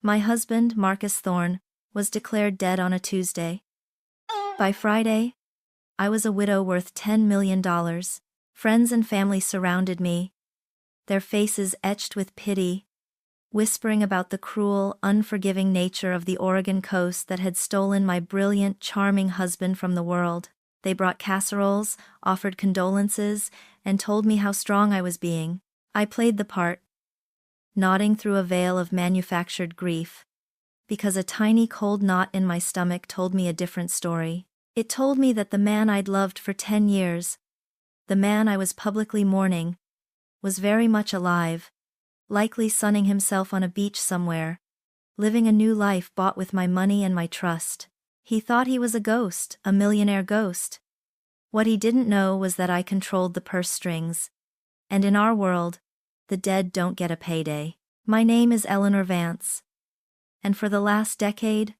My husband, Marcus Thorne, was declared dead on a Tuesday. By Friday, I was a widow worth $10 million. Friends and family surrounded me, their faces etched with pity, whispering about the cruel, unforgiving nature of the Oregon coast that had stolen my brilliant, charming husband from the world. They brought casseroles, offered condolences, and told me how strong I was being. I played the part, nodding through a veil of manufactured grief, because a tiny cold knot in my stomach told me a different story. It told me that the man I'd loved for 10 years, the man I was publicly mourning, was very much alive, likely sunning himself on a beach somewhere, living a new life bought with my money and my trust. He thought he was a ghost, a millionaire ghost. What he didn't know was that I controlled the purse strings. And in our world, the dead don't get a payday. My name is Eleanor Vance. And for the last decade,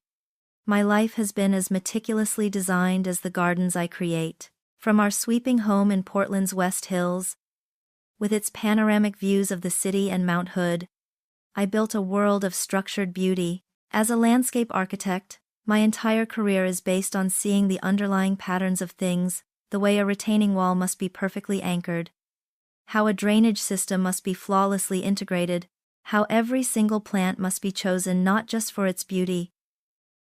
my life has been as meticulously designed as the gardens I create. From our sweeping home in Portland's West Hills, with its panoramic views of the city and Mount Hood, I built a world of structured beauty. As a landscape architect, my entire career is based on seeing the underlying patterns of things, the way a retaining wall must be perfectly anchored, how a drainage system must be flawlessly integrated, how every single plant must be chosen not just for its beauty,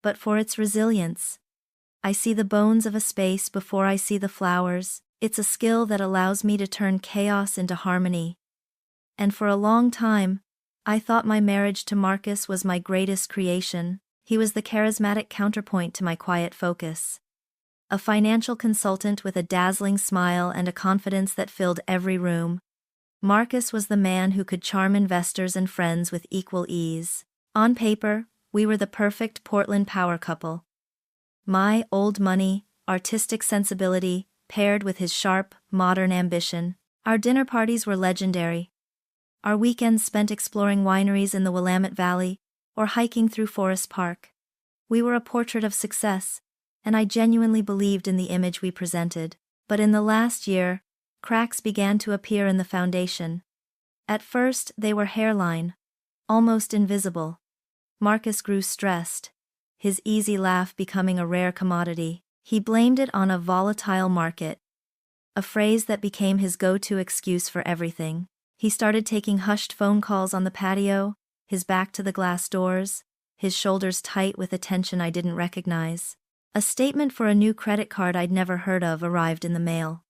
but for its resilience. I see the bones of a space before I see the flowers. It's a skill that allows me to turn chaos into harmony. And for a long time, I thought my marriage to Marcus was my greatest creation. He was the charismatic counterpoint to my quiet focus. A financial consultant with a dazzling smile and a confidence that filled every room. Marcus was the man who could charm investors and friends with equal ease. On paper, we were the perfect Portland power couple. My old money, artistic sensibility, paired with his sharp, modern ambition. Our dinner parties were legendary. Our weekends spent exploring wineries in the Willamette Valley, or hiking through Forest Park. We were a portrait of success, and I genuinely believed in the image we presented. But in the last year, cracks began to appear in the foundation. At first, they were hairline, almost invisible. Marcus grew stressed, his easy laugh becoming a rare commodity. He blamed it on a volatile market, a phrase that became his go-to excuse for everything. He started taking hushed phone calls on the patio, his back to the glass doors, his shoulders tight with a tension I didn't recognize. A statement for a new credit card I'd never heard of arrived in the mail.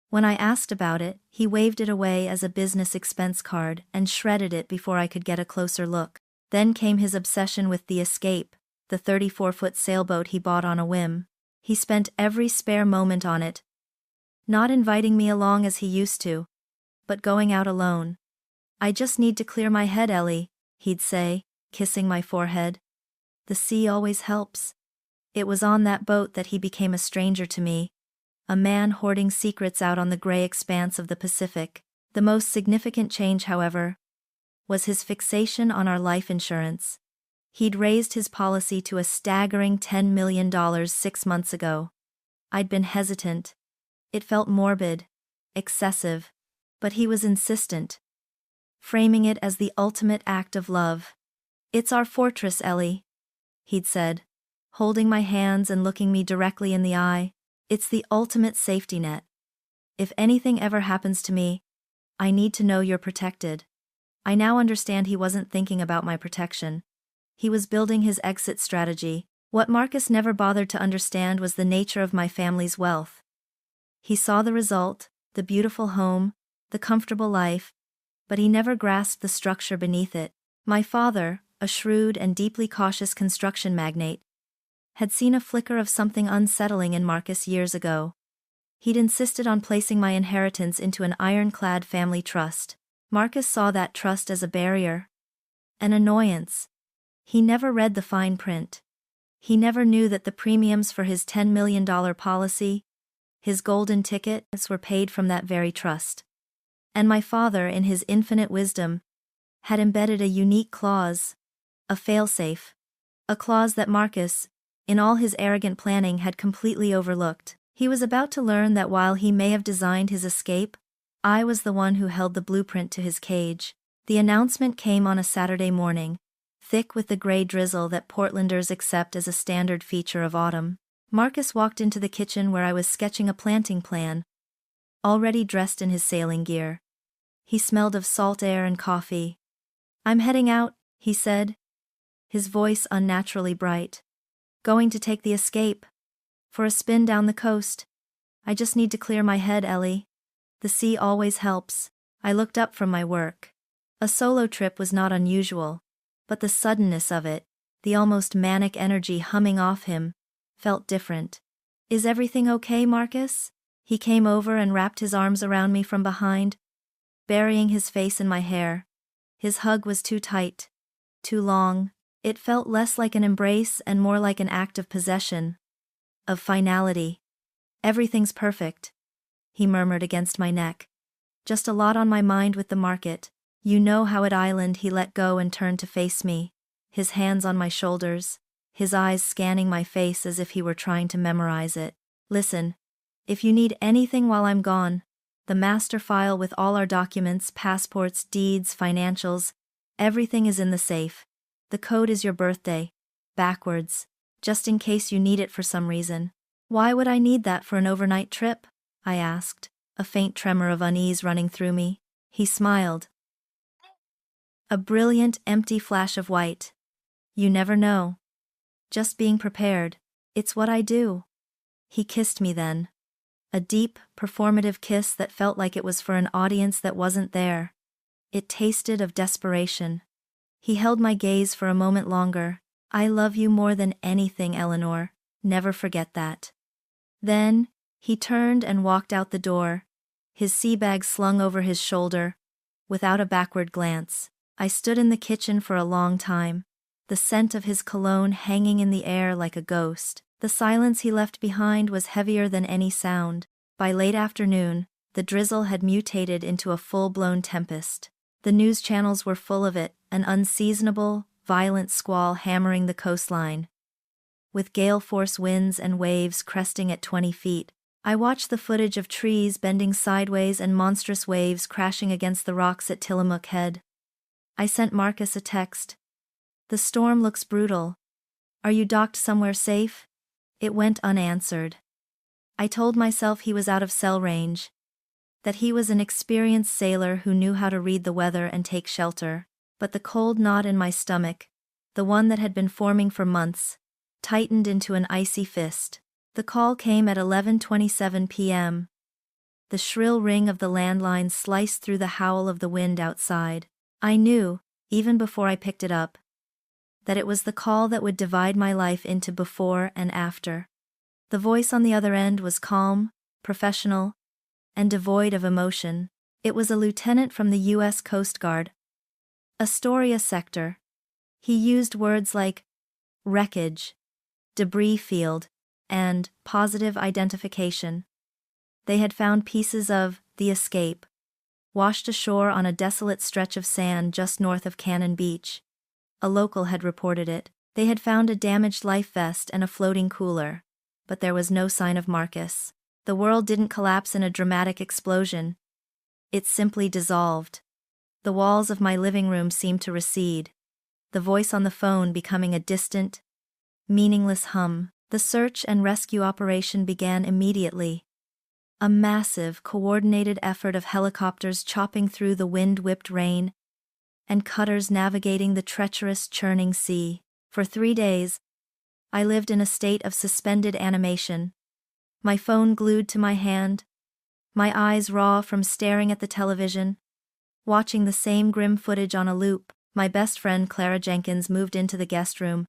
When I asked about it, he waved it away as a business expense card and shredded it before I could get a closer look. Then came his obsession with the Escape, the 34-foot sailboat he bought on a whim. He spent every spare moment on it, not inviting me along as he used to, but going out alone. "I just need to clear my head, Ellie," he'd say, kissing my forehead. "The sea always helps." It was on that boat that he became a stranger to me, a man hoarding secrets out on the gray expanse of the Pacific. The most significant change, however, was his fixation on our life insurance. He'd raised his policy to a staggering $10 million 6 months ago. I'd been hesitant. It felt morbid, excessive, but he was insistent, framing it as the ultimate act of love. "It's our fortress, Ellie," he'd said, holding my hands and looking me directly in the eye. "It's the ultimate safety net. If anything ever happens to me, I need to know you're protected." I now understand he wasn't thinking about my protection. He was building his exit strategy. What Marcus never bothered to understand was the nature of my family's wealth. He saw the result, the beautiful home, the comfortable life, but he never grasped the structure beneath it. My father, a shrewd and deeply cautious construction magnate, had seen a flicker of something unsettling in Marcus years ago. He'd insisted on placing my inheritance into an ironclad family trust. Marcus saw that trust as a barrier, an annoyance. He never read the fine print. He never knew that the premiums for his $10 million policy, his golden ticket, were paid from that very trust. And my father, in his infinite wisdom, had embedded a unique clause, a failsafe, a clause that Marcus, in all his arrogant planning, had completely overlooked. He was about to learn that while he may have designed his escape, I was the one who held the blueprint to his cage. The announcement came on a Saturday morning, thick with the gray drizzle that Portlanders accept as a standard feature of autumn. Marcus walked into the kitchen where I was sketching a planting plan, already dressed in his sailing gear. He smelled of salt air and coffee. "I'm heading out," he said, his voice unnaturally bright. "Going to take the Escape. For a spin down the coast. I just need to clear my head, Ellie. The sea always helps." I looked up from my work. A solo trip was not unusual, but the suddenness of it, the almost manic energy humming off him, felt different. "Is everything okay, Marcus?" He came over and wrapped his arms around me from behind, burying his face in my hair. His hug was too tight, too long. It felt less like an embrace and more like an act of possession, of finality. "Everything's perfect," he murmured against my neck. "Just a lot on my mind with the market. You know how at Island." He let go and turned to face me, his hands on my shoulders, his eyes scanning my face as if he were trying to memorize it. "Listen, if you need anything while I'm gone, the master file with all our documents, passports, deeds, financials, everything is in the safe. The code is your birthday, backwards, just in case you need it for some reason." "Why would I need that for an overnight trip?" I asked, a faint tremor of unease running through me. He smiled. A brilliant, empty flash of white. "You never know. Just being prepared. It's what I do." He kissed me then. A deep, performative kiss that felt like it was for an audience that wasn't there. It tasted of desperation. He held my gaze for a moment longer. "I love you more than anything, Eleanor. Never forget that." Then, he turned and walked out the door, his sea bag slung over his shoulder, without a backward glance. I stood in the kitchen for a long time, the scent of his cologne hanging in the air like a ghost. The silence he left behind was heavier than any sound. By late afternoon, the drizzle had mutated into a full-blown tempest. The news channels were full of it, an unseasonable, violent squall hammering the coastline. With gale-force winds and waves cresting at 20 feet, I watched the footage of trees bending sideways and monstrous waves crashing against the rocks at Tillamook Head. I sent Marcus a text. "The storm looks brutal. Are you docked somewhere safe?" It went unanswered. I told myself he was out of cell range, that he was an experienced sailor who knew how to read the weather and take shelter, but the cold knot in my stomach, the one that had been forming for months, tightened into an icy fist. The call came at 11:27 p.m. The shrill ring of the landline sliced through the howl of the wind outside. I knew, even before I picked it up, that it was the call that would divide my life into before and after. The voice on the other end was calm, professional, and devoid of emotion. It was a lieutenant from the U.S. Coast Guard, Astoria sector. He used words like wreckage, debris field, and positive identification. They had found pieces of the Escape, washed ashore on a desolate stretch of sand just north of Cannon Beach. A local had reported it. They had found a damaged life vest and a floating cooler, but there was no sign of Marcus. The world didn't collapse in a dramatic explosion. It simply dissolved. The walls of my living room seemed to recede, the voice on the phone becoming a distant, meaningless hum. The search and rescue operation began immediately. A massive, coordinated effort of helicopters chopping through the wind-whipped rain, and cutters navigating the treacherous, churning sea. For 3 days, I lived in a state of suspended animation, my phone glued to my hand, my eyes raw from staring at the television, watching the same grim footage on a loop. My best friend Clara Jenkins moved into the guest room,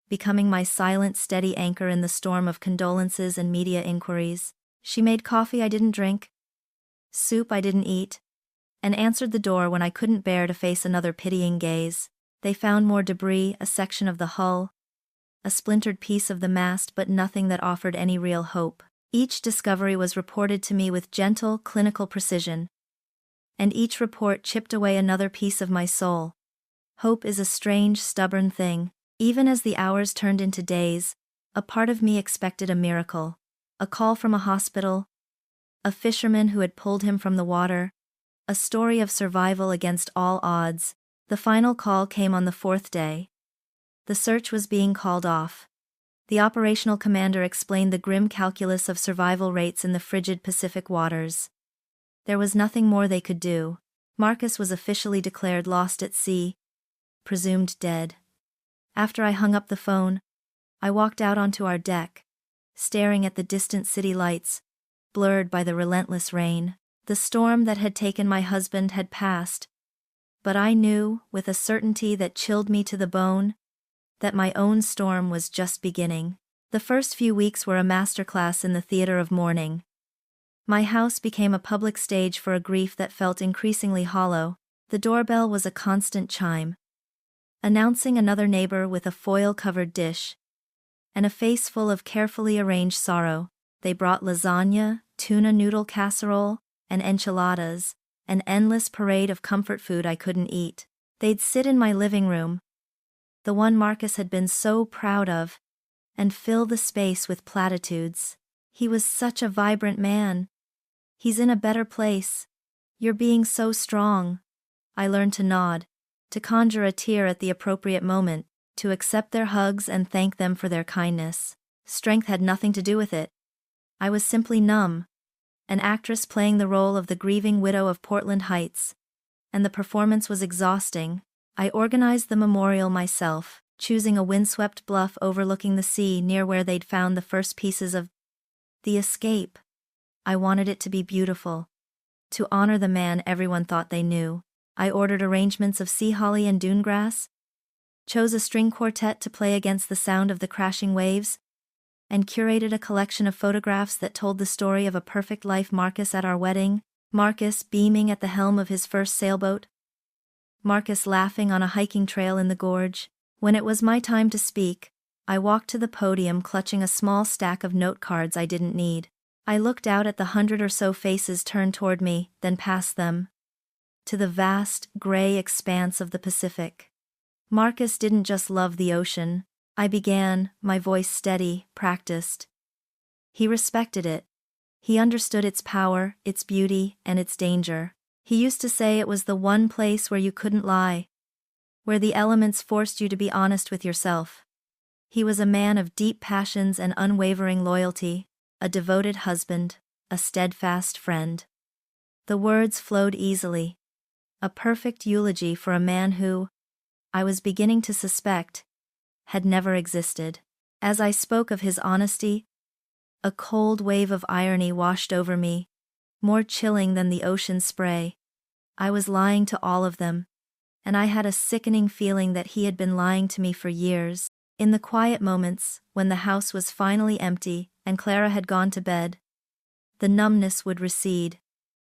becoming my silent, steady anchor in the storm of condolences and media inquiries. She made coffee I didn't drink, soup I didn't eat, and answered the door when I couldn't bear to face another pitying gaze. They found more debris, a section of the hull, a splintered piece of the mast, but nothing that offered any real hope. Each discovery was reported to me with gentle, clinical precision, and each report chipped away another piece of my soul. Hope is a strange, stubborn thing. Even as the hours turned into days, a part of me expected a miracle. A call from a hospital, a fisherman who had pulled him from the water, a story of survival against all odds. The final call came on the 4th day. The search was being called off. The operational commander explained the grim calculus of survival rates in the frigid Pacific waters. There was nothing more they could do. Marcus was officially declared lost at sea, presumed dead. After I hung up the phone, I walked out onto our deck, staring at the distant city lights, blurred by the relentless rain. The storm that had taken my husband had passed, but I knew, with a certainty that chilled me to the bone, that my own storm was just beginning. The first few weeks were a masterclass in the theater of mourning. My house became a public stage for a grief that felt increasingly hollow. The doorbell was a constant chime, announcing another neighbor with a foil-covered dish, and a face full of carefully arranged sorrow. They brought lasagna, tuna noodle casserole, and enchiladas, an endless parade of comfort food I couldn't eat. They'd sit in my living room, the one Marcus had been so proud of, and fill the space with platitudes. He was such a vibrant man. He's in a better place. You're being so strong. I learned to nod, to conjure a tear at the appropriate moment, to accept their hugs and thank them for their kindness. Strength had nothing to do with it. I was simply numb, an actress playing the role of the grieving widow of Portland Heights, and the performance was exhausting. I organized the memorial myself, choosing a windswept bluff overlooking the sea near where they'd found the first pieces of the escape. I wanted it to be beautiful, to honor the man everyone thought they knew. I ordered arrangements of sea holly and dune grass, chose a string quartet to play against the sound of the crashing waves, and curated a collection of photographs that told the story of a perfect life. Marcus at our wedding, Marcus beaming at the helm of his first sailboat, Marcus laughing on a hiking trail in the gorge. When it was my time to speak, I walked to the podium clutching a small stack of note cards I didn't need. I looked out at the 100 or so faces turned toward me, then past them, to the vast, gray expanse of the Pacific. Marcus didn't just love the ocean, I began, my voice steady, practiced. He respected it. He understood its power, its beauty, and its danger. He used to say it was the one place where you couldn't lie, where the elements forced you to be honest with yourself. He was a man of deep passions and unwavering loyalty, a devoted husband, a steadfast friend. The words flowed easily. A perfect eulogy for a man who, I was beginning to suspect, had never existed. As I spoke of his honesty, a cold wave of irony washed over me, more chilling than the ocean spray. I was lying to all of them, and I had a sickening feeling that he had been lying to me for years. In the quiet moments, when the house was finally empty and Clara had gone to bed, the numbness would recede,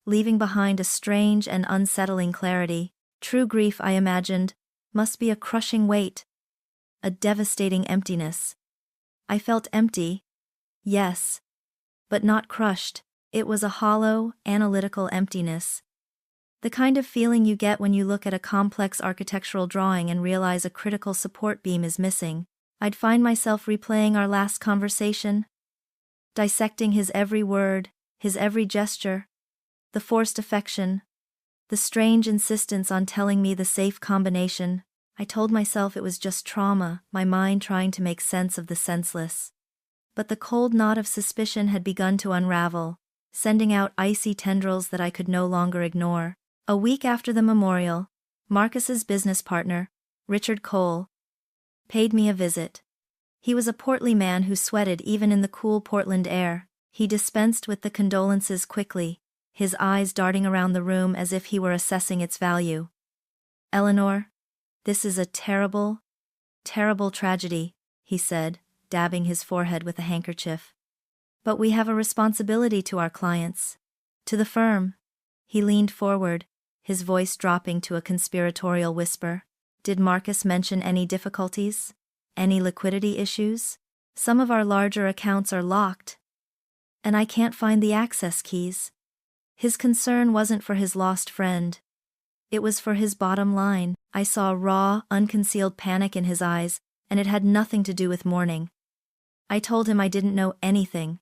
leaving behind a strange and unsettling clarity. True grief, I imagined, must be a crushing weight, a devastating emptiness. I felt empty, yes, but not crushed. It was a hollow, analytical emptiness. The kind of feeling you get when you look at a complex architectural drawing and realize a critical support beam is missing. I'd find myself replaying our last conversation, dissecting his every word, his every gesture, the forced affection, the strange insistence on telling me the safe combination. I told myself it was just trauma, my mind trying to make sense of the senseless. But the cold knot of suspicion had begun to unravel, sending out icy tendrils that I could no longer ignore. A week after the memorial, Marcus's business partner, Richard Cole, paid me a visit. He was a portly man who sweated even in the cool Portland air. He dispensed with the condolences quickly, his eyes darting around the room as if he were assessing its value. "Eleanor, this is a terrible, terrible tragedy," he said, dabbing his forehead with a handkerchief. "But we have a responsibility to our clients, to the firm." He leaned forward, his voice dropping to a conspiratorial whisper. "Did Marcus mention any difficulties? Any liquidity issues? Some of our larger accounts are locked, and I can't find the access keys." His concern wasn't for his lost friend. It was for his bottom line. I saw raw, unconcealed panic in his eyes, and it had nothing to do with mourning. I told him I didn't know anything,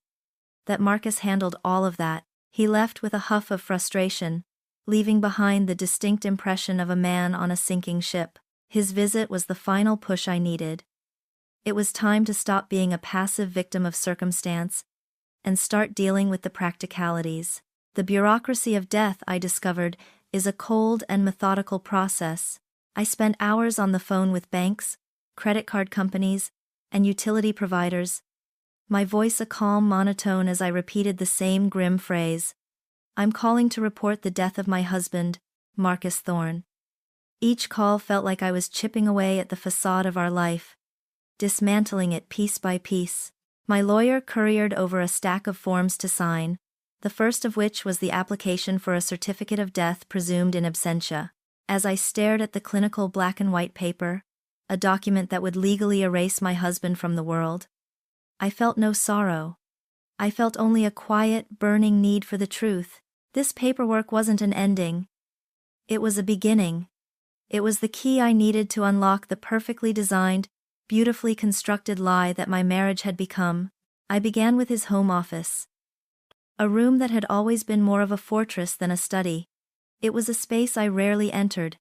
that Marcus handled all of that. He left with a huff of frustration, leaving behind the distinct impression of a man on a sinking ship. His visit was the final push I needed. It was time to stop being a passive victim of circumstance and start dealing with the practicalities. The bureaucracy of death, I discovered, is a cold and methodical process. I spent hours on the phone with banks, credit card companies, and utility providers, my voice a calm monotone as I repeated the same grim phrase. I'm calling to report the death of my husband, Marcus Thorne. Each call felt like I was chipping away at the facade of our life, dismantling it piece by piece. My lawyer couriered over a stack of forms to sign, the first of which was the application for a certificate of death presumed in absentia. As I stared at the clinical black and white paper, a document that would legally erase my husband from the world, I felt no sorrow. I felt only a quiet, burning need for the truth. This paperwork wasn't an ending. It was a beginning. It was the key I needed to unlock the perfectly designed, beautifully constructed lie that my marriage had become. I began with his home office. A room that had always been more of a fortress than a study. It was a space I rarely entered.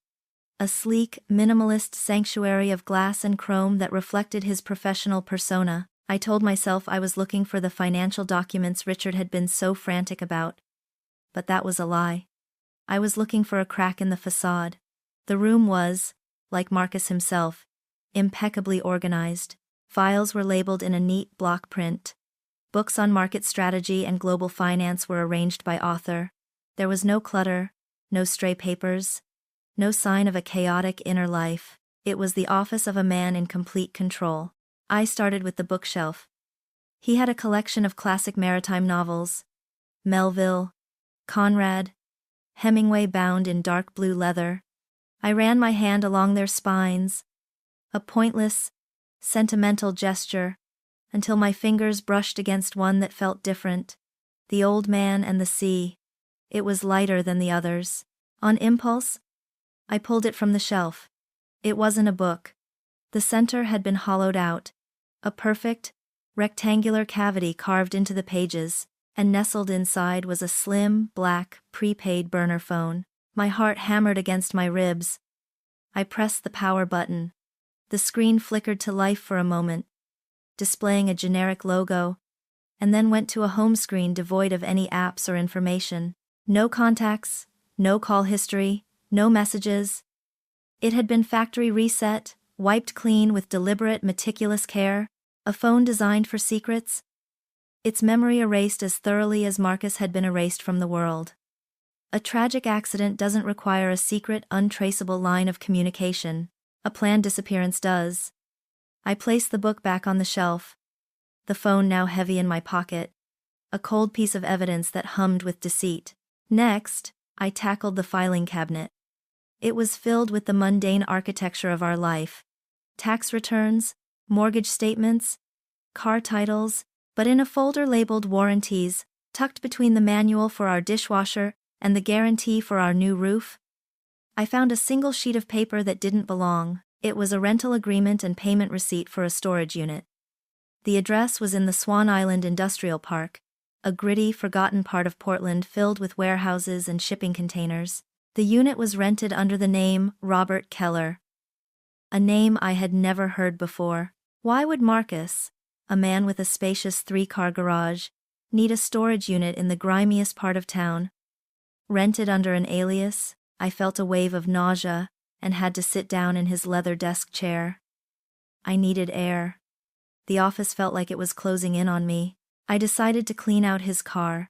A sleek, minimalist sanctuary of glass and chrome that reflected his professional persona. I told myself I was looking for the financial documents Richard had been so frantic about. But that was a lie. I was looking for a crack in the facade. The room was, like Marcus himself, impeccably organized. Files were labeled in a neat block print. Books on market strategy and global finance were arranged by author. There was no clutter, no stray papers, no sign of a chaotic inner life. It was the office of a man in complete control. I started with the bookshelf. He had a collection of classic maritime novels. Melville, Conrad, Hemingway bound in dark blue leather. I ran my hand along their spines, a pointless, sentimental gesture, until my fingers brushed against one that felt different. The Old Man and the Sea. It was lighter than the others. On impulse, I pulled it from the shelf. It wasn't a book. The center had been hollowed out, a perfect, rectangular cavity carved into the pages, and nestled inside was a slim, black, prepaid burner phone. My heart hammered against my ribs. I pressed the power button. The screen flickered to life for a moment, displaying a generic logo, and then went to a home screen devoid of any apps or information. No contacts, no call history, no messages. It had been factory reset, wiped clean with deliberate, meticulous care, a phone designed for secrets. Its memory erased as thoroughly as Marcus had been erased from the world. A tragic accident doesn't require a secret, untraceable line of communication. A planned disappearance does. I placed the book back on the shelf, the phone now heavy in my pocket, a cold piece of evidence that hummed with deceit. Next, I tackled the filing cabinet. It was filled with the mundane architecture of our life. Tax returns, mortgage statements, car titles, but in a folder labeled warranties, tucked between the manual for our dishwasher and the guarantee for our new roof, I found a single sheet of paper that didn't belong. It was a rental agreement and payment receipt for a storage unit. The address was in the Swan Island Industrial Park, a gritty, forgotten part of Portland filled with warehouses and shipping containers. The unit was rented under the name Robert Keller, a name I had never heard before. Why would Marcus, a man with a spacious 3-car garage, need a storage unit in the grimiest part of town? Rented under an alias, I felt a wave of nausea and had to sit down in his leather desk chair. I needed air. The office felt like it was closing in on me. I decided to clean out his car,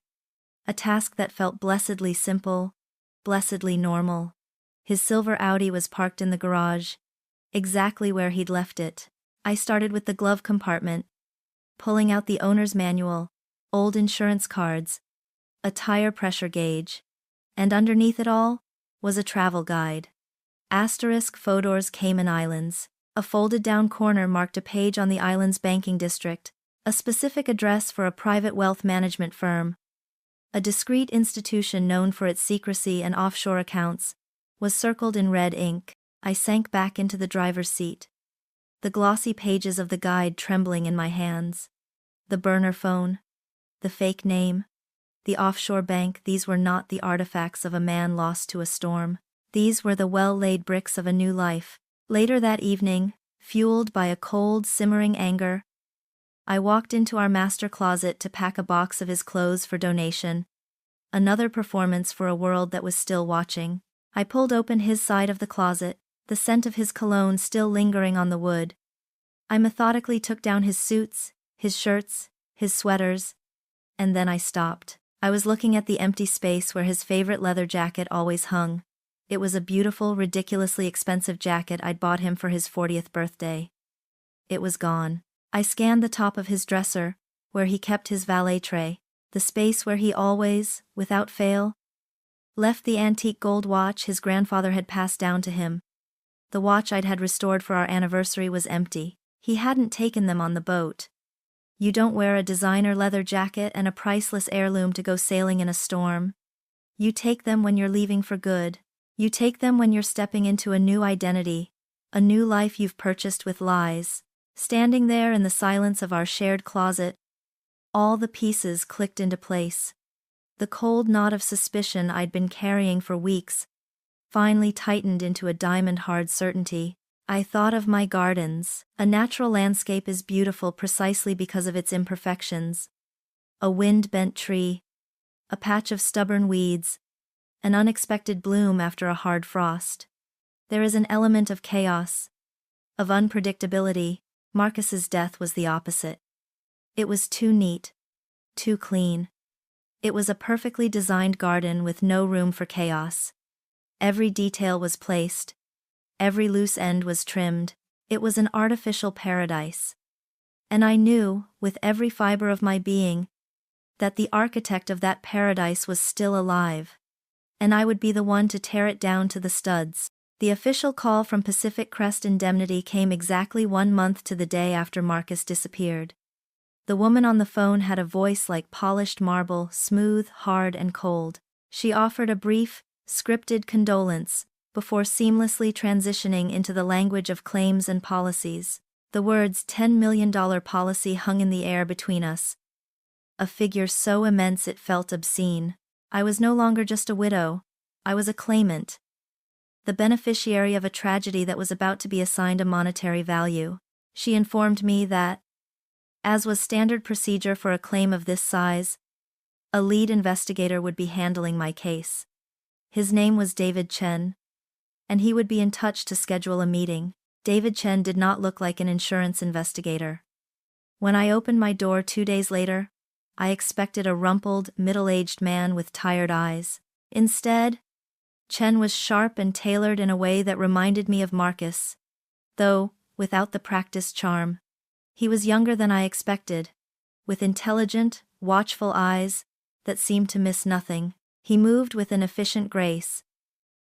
a task that felt blessedly simple, blessedly normal. His silver Audi was parked in the garage, exactly where he'd left it. I started with the glove compartment, pulling out the owner's manual, old insurance cards, a tire pressure gauge, and underneath it all was a travel guide. Asterisk Fodor's Cayman Islands. A folded-down corner marked a page on the island's banking district, a specific address for a private wealth management firm. A discreet institution known for its secrecy and offshore accounts was circled in red ink. I sank back into the driver's seat, the glossy pages of the guide trembling in my hands. The burner phone, the fake name, the offshore bank, these were not the artifacts of a man lost to a storm. These were the well-laid bricks of a new life. Later that evening, fueled by a cold, simmering anger, I walked into our master closet to pack a box of his clothes for donation. Another performance for a world that was still watching. I pulled open his side of the closet, the scent of his cologne still lingering on the wood. I methodically took down his suits, his shirts, his sweaters, and then I stopped. I was looking at the empty space where his favorite leather jacket always hung. It was a beautiful, ridiculously expensive jacket I'd bought him for his 40th birthday. It was gone. I scanned the top of his dresser, where he kept his valet tray, the space where he always, without fail, left the antique gold watch his grandfather had passed down to him. The watch I'd had restored for our anniversary was empty. He hadn't taken them on the boat. You don't wear a designer leather jacket and a priceless heirloom to go sailing in a storm. You take them when you're leaving for good. You take them when you're stepping into a new identity, a new life you've purchased with lies. Standing there in the silence of our shared closet, all the pieces clicked into place. The cold knot of suspicion I'd been carrying for weeks finally tightened into a diamond-hard certainty. I thought of my gardens. A natural landscape is beautiful precisely because of its imperfections. A wind-bent tree, a patch of stubborn weeds, an unexpected bloom after a hard frost. There is an element of chaos, of unpredictability. Marcus's death was the opposite. It was too neat, too clean. It was a perfectly designed garden with no room for chaos. Every detail was placed. Every loose end was trimmed. It was an artificial paradise. And I knew, with every fiber of my being, that the architect of that paradise was still alive. And I would be the one to tear it down to the studs. The official call from Pacific Crest Indemnity came exactly 1 month to the day after Marcus disappeared. The woman on the phone had a voice like polished marble, smooth, hard, and cold. She offered a brief, scripted condolence, before seamlessly transitioning into the language of claims and policies. The words $10 million policy hung in the air between us. A figure so immense it felt obscene. I was no longer just a widow. I was a claimant. The beneficiary of a tragedy that was about to be assigned a monetary value. She informed me that, as was standard procedure for a claim of this size, a lead investigator would be handling my case. His name was David Chen, and he would be in touch to schedule a meeting. David Chen did not look like an insurance investigator. When I opened my door 2 days later, I expected a rumpled, middle-aged man with tired eyes. Instead, Chen was sharp and tailored in a way that reminded me of Marcus, though without the practiced charm. He was younger than I expected, with intelligent, watchful eyes that seemed to miss nothing. He moved with an efficient grace,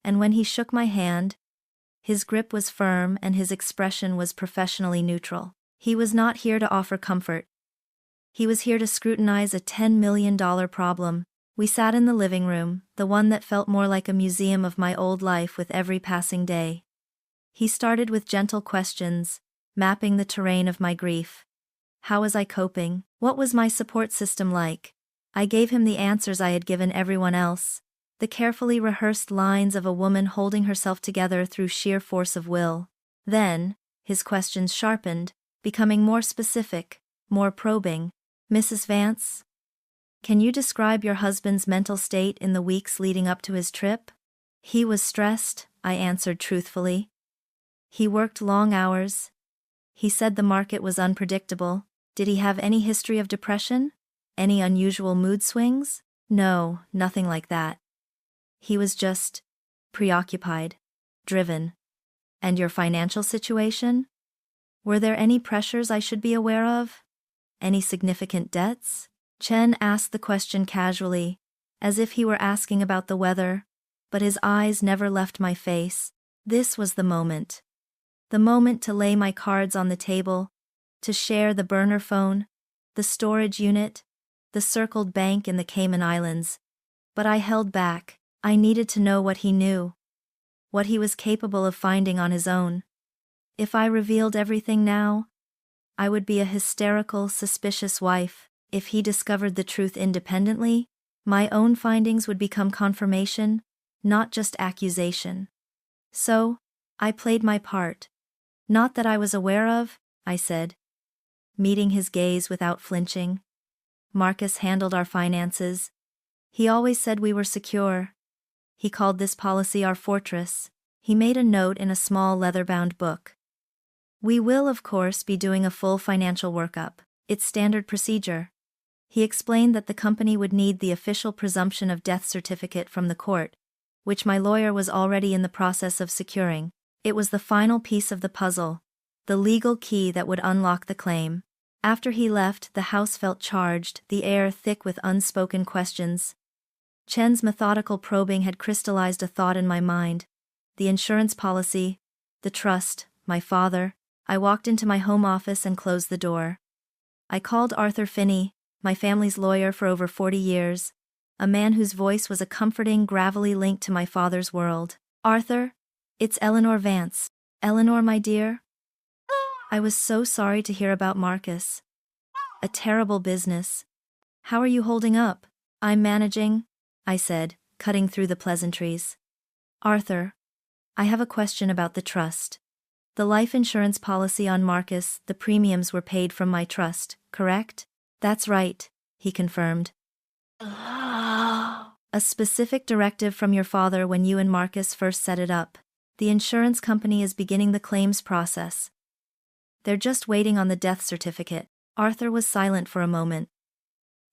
and when he shook my hand, his grip was firm and his expression was professionally neutral. He was not here to offer comfort. He was here to scrutinize a $10 million problem. We sat in the living room, the one that felt more like a museum of my old life with every passing day. He started with gentle questions, mapping the terrain of my grief. How was I coping? What was my support system like? I gave him the answers I had given everyone else, the carefully rehearsed lines of a woman holding herself together through sheer force of will. Then, his questions sharpened, becoming more specific, more probing. Mrs. Vance, can you describe your husband's mental state in the weeks leading up to his trip? He was stressed, I answered truthfully. He worked long hours. He said the market was unpredictable. Did he have any history of depression? Any unusual mood swings? No, nothing like that. He was just preoccupied, driven. And your financial situation? Were there any pressures I should be aware of? Any significant debts? Chen asked the question casually, as if he were asking about the weather, but his eyes never left my face. This was the moment. The moment to lay my cards on the table, to share the burner phone, the storage unit, the circled bank in the Cayman Islands. But I held back. I needed to know what he knew, what he was capable of finding on his own. If I revealed everything now, I would be a hysterical, suspicious wife. If he discovered the truth independently, My own findings would become confirmation, not just accusation. So, I played my part. Not that I was aware of, I said, meeting his gaze without flinching. Marcus handled our finances. He always said we were secure. He called this policy our fortress. He made a note in a small leather-bound book. We will, of course, be doing a full financial workup. It's standard procedure. He explained that the company would need the official presumption of death certificate from the court, which my lawyer was already in the process of securing. It was the final piece of the puzzle, the legal key that would unlock the claim. After he left, the house felt charged, the air thick with unspoken questions. Chen's methodical probing had crystallized a thought in my mind. The insurance policy, the trust, my father. I walked into my home office and closed the door. I called Arthur Finney, my family's lawyer for over 40 years, a man whose voice was a comforting, gravelly link to my father's world. Arthur, it's Eleanor Vance. Eleanor, my dear? I was so sorry to hear about Marcus. A terrible business. How are you holding up? I'm managing, I said, cutting through the pleasantries. Arthur, I have a question about the trust. The life insurance policy on Marcus, the premiums were paid from my trust, correct? That's right, he confirmed. A specific directive from your father when you and Marcus first set it up. The insurance company is beginning the claims process. They're just waiting on the death certificate. Arthur was silent for a moment.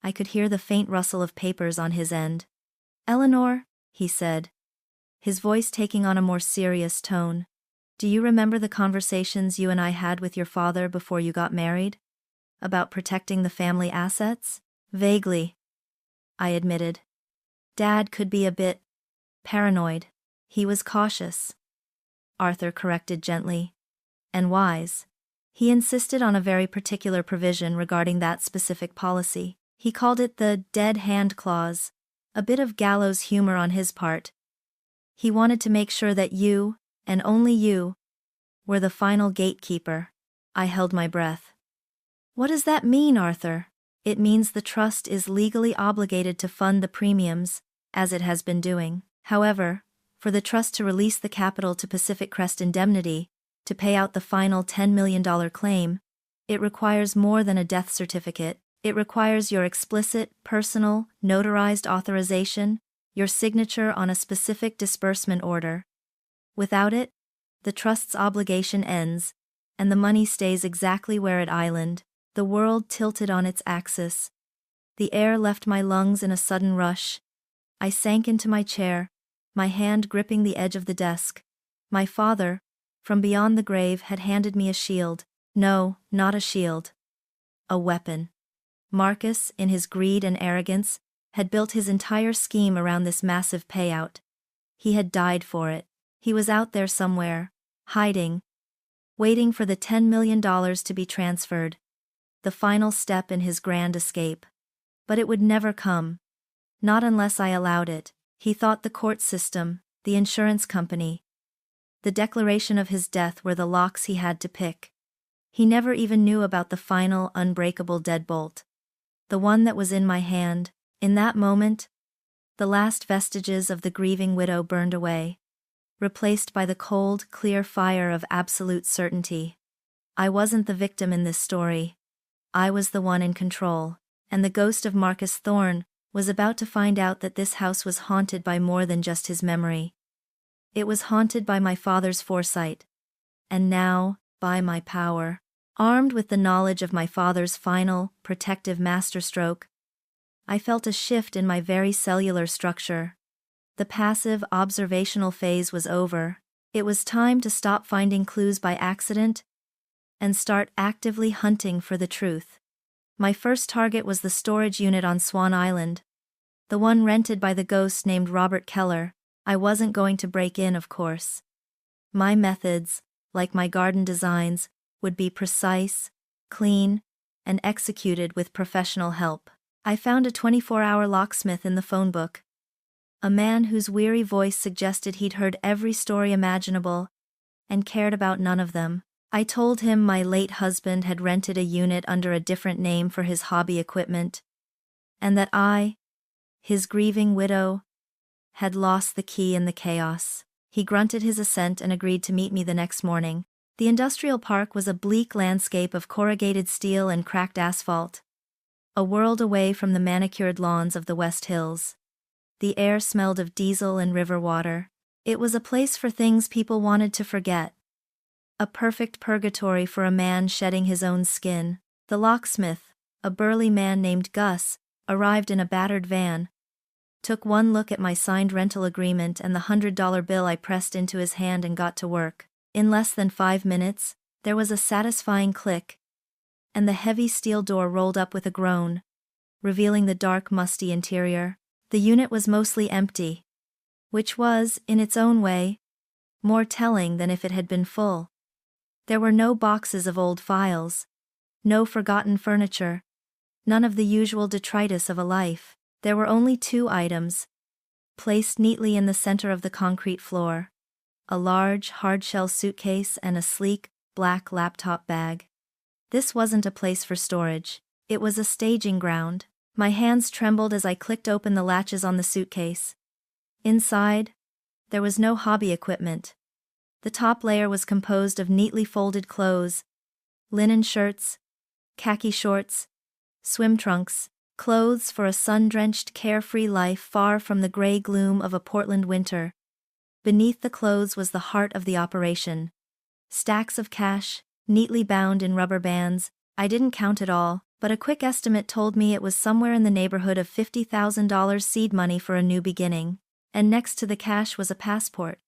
I could hear the faint rustle of papers on his end. Eleanor, he said, his voice taking on a more serious tone. Do you remember the conversations you and I had with your father before you got married? About protecting the family assets? Vaguely, I admitted. Dad could be a bit paranoid. He was cautious, Arthur corrected gently. And wise. He insisted on a very particular provision regarding that specific policy. He called it the dead hand clause, a bit of gallows humor on his part. He wanted to make sure that you, and only you, were the final gatekeeper. I held my breath. What does that mean, Arthur? It means the trust is legally obligated to fund the premiums, as it has been doing. However, for the trust to release the capital to Pacific Crest Indemnity, to pay out the final $10 million claim, it requires more than a death certificate. It requires your explicit, personal, notarized authorization, your signature on a specific disbursement order. Without it, the trust's obligation ends, and the money stays exactly where it islanded. The world tilted on its axis. The air left my lungs in a sudden rush. I sank into my chair, my hand gripping the edge of the desk. My father, from beyond the grave, had handed me a shield. No, not a shield. A weapon. Marcus, in his greed and arrogance, had built his entire scheme around this massive payout. He had died for it. He was out there somewhere, hiding, waiting for the $10 million to be transferred. The final step in his grand escape. But it would never come. Not unless I allowed it. He thought the court system, the insurance company, the declaration of his death were the locks he had to pick. He never even knew about the final, unbreakable deadbolt. The one that was in my hand. In that moment, the last vestiges of the grieving widow burned away, replaced by the cold, clear fire of absolute certainty. I wasn't the victim in this story. I was the one in control, and the ghost of Marcus Thorne was about to find out that this house was haunted by more than just his memory. It was haunted by my father's foresight, and now, by my power. Armed with the knowledge of my father's final, protective masterstroke, I felt a shift in my very cellular structure. The passive, observational phase was over. It was time to stop finding clues by accident and start actively hunting for the truth. My first target was the storage unit on Swan Island, the one rented by the ghost named Robert Keller. I wasn't going to break in, of course. My methods, like my garden designs, would be precise, clean, and executed with professional help. I found a 24-hour locksmith in the phone book. A man whose weary voice suggested he'd heard every story imaginable and cared about none of them. I told him my late husband had rented a unit under a different name for his hobby equipment, and that I, His grieving widow had lost the key in the chaos. He grunted his assent and agreed to meet me the next morning. The industrial park was a bleak landscape of corrugated steel and cracked asphalt, a world away from the manicured lawns of the West Hills. The air smelled of diesel and river water. It was a place for things people wanted to forget. A perfect purgatory for a man shedding his own skin. The locksmith, a burly man named Gus, arrived in a battered van, took one look at my signed rental agreement and the $100 bill I pressed into his hand and got to work. In less than 5 minutes, there was a satisfying click, and the heavy steel door rolled up with a groan, revealing the dark, musty interior. The unit was mostly empty, which was, in its own way, more telling than if it had been full. There were no boxes of old files, no forgotten furniture, none of the usual detritus of a life. There were only 2 items, placed neatly in the center of the concrete floor: a large, hard-shell suitcase and a sleek, black laptop bag. This wasn't a place for storage. It was a staging ground. My hands trembled as I clicked open the latches on the suitcase. Inside, there was no hobby equipment. The top layer was composed of neatly folded clothes, linen shirts, khaki shorts, swim trunks, clothes for a sun-drenched, carefree life far from the gray gloom of a Portland winter. Beneath the clothes was the heart of the operation. Stacks of cash, neatly bound in rubber bands. I didn't count it all, but a quick estimate told me it was somewhere in the neighborhood of $50,000 seed money for a new beginning. And next to the cash was a passport.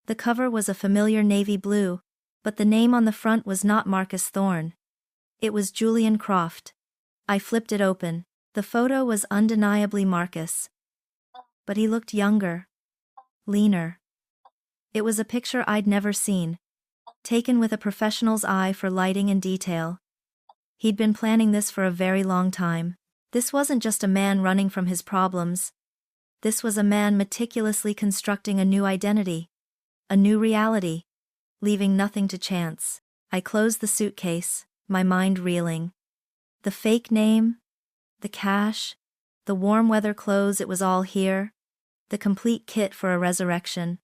The cover was a familiar navy blue, but the name on the front was not Marcus Thorne. It was Julian Croft. I flipped it open. The photo was undeniably Marcus. But he looked younger, leaner. It was a picture I'd never seen, taken with a professional's eye for lighting and detail. He'd been planning this for a very long time. This wasn't just a man running from his problems. This was a man meticulously constructing a new identity, a new reality, leaving nothing to chance. I closed the suitcase, my mind reeling. The fake name, the cash, the warm weather clothes, it was all here. The complete kit for a resurrection.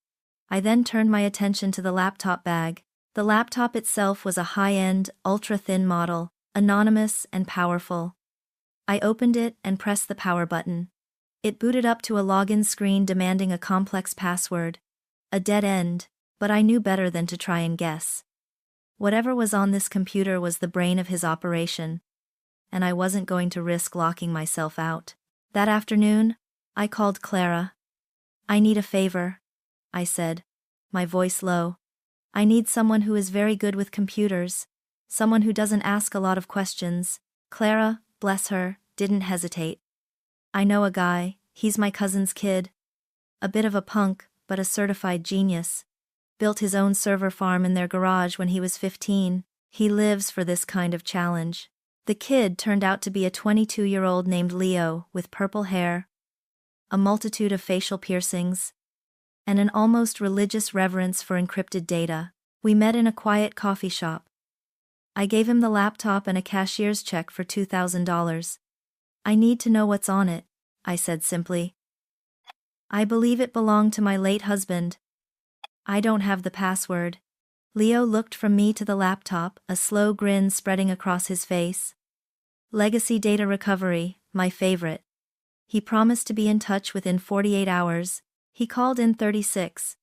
I then turned my attention to the laptop bag. The laptop itself was a high-end, ultra-thin model, anonymous and powerful. I opened it and pressed the power button. It booted up to a login screen demanding a complex password. A dead end, but I knew better than to try and guess. Whatever was on this computer was the brain of his operation, and I wasn't going to risk locking myself out. That afternoon, I called Clara. "I need a favor," I said, my voice low. "I need someone who is very good with computers, someone who doesn't ask a lot of questions." Clara, bless her, didn't hesitate. "I know a guy, he's my cousin's kid. A bit of a punk, but a certified genius. Built his own server farm in their garage when he was 15. He lives for this kind of challenge." The kid turned out to be a 22-year-old named Leo, with purple hair, a multitude of facial piercings, and an almost religious reverence for encrypted data. We met in a quiet coffee shop. I gave him the laptop and a cashier's check for $2,000. "I need to know what's on it," I said simply. "I believe it belonged to my late husband. I don't have the password." Leo looked from me to the laptop, a slow grin spreading across his face. Legacy data recovery, my favorite. He promised to be in touch within 48 hours. He called in 36.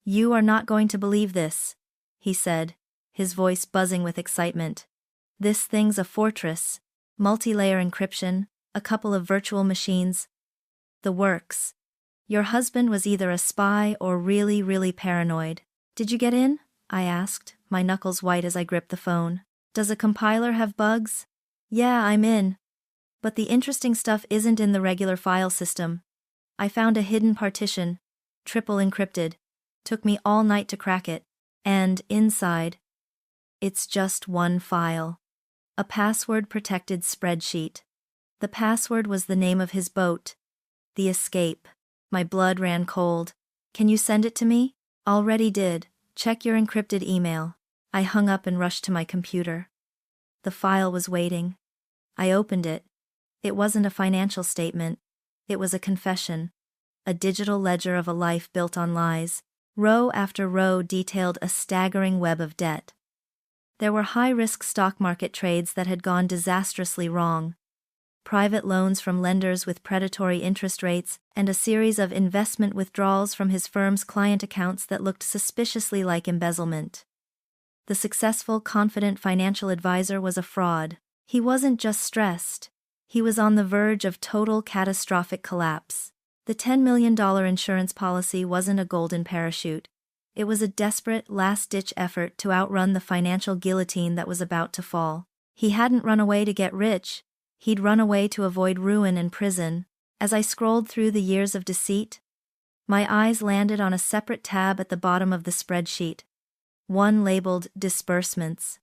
"You are not going to believe this," he said, his voice buzzing with excitement. "This thing's a fortress. Multi-layer encryption, a couple of virtual machines. The works. Your husband was either a spy or really, really paranoid." "Did you get in?" I asked, my knuckles white as I gripped the phone. "Does a compiler have bugs?" "Yeah, I'm in. But the interesting stuff isn't in the regular file system. I found a hidden partition, triple encrypted. Took me all night to crack it. And inside, it's just one file. A password-protected spreadsheet. The password was the name of his boat. The Escape." My blood ran cold. "Can you send it to me?" "Already did. Check your encrypted email." I hung up and rushed to my computer. The file was waiting. I opened it. It wasn't a financial statement. It was a confession, a digital ledger of a life built on lies. Row after row detailed a staggering web of debt. There were high-risk stock market trades that had gone disastrously wrong, private loans from lenders with predatory interest rates, and a series of investment withdrawals from his firm's client accounts that looked suspiciously like embezzlement. The successful, confident financial advisor was a fraud. He wasn't just stressed. He was on the verge of total catastrophic collapse. The $10 million insurance policy wasn't a golden parachute. It was a desperate, last-ditch effort to outrun the financial guillotine that was about to fall. He hadn't run away to get rich. He'd run away to avoid ruin and prison. As I scrolled through the years of deceit, my eyes landed on a separate tab at the bottom of the spreadsheet. One labeled Disbursements.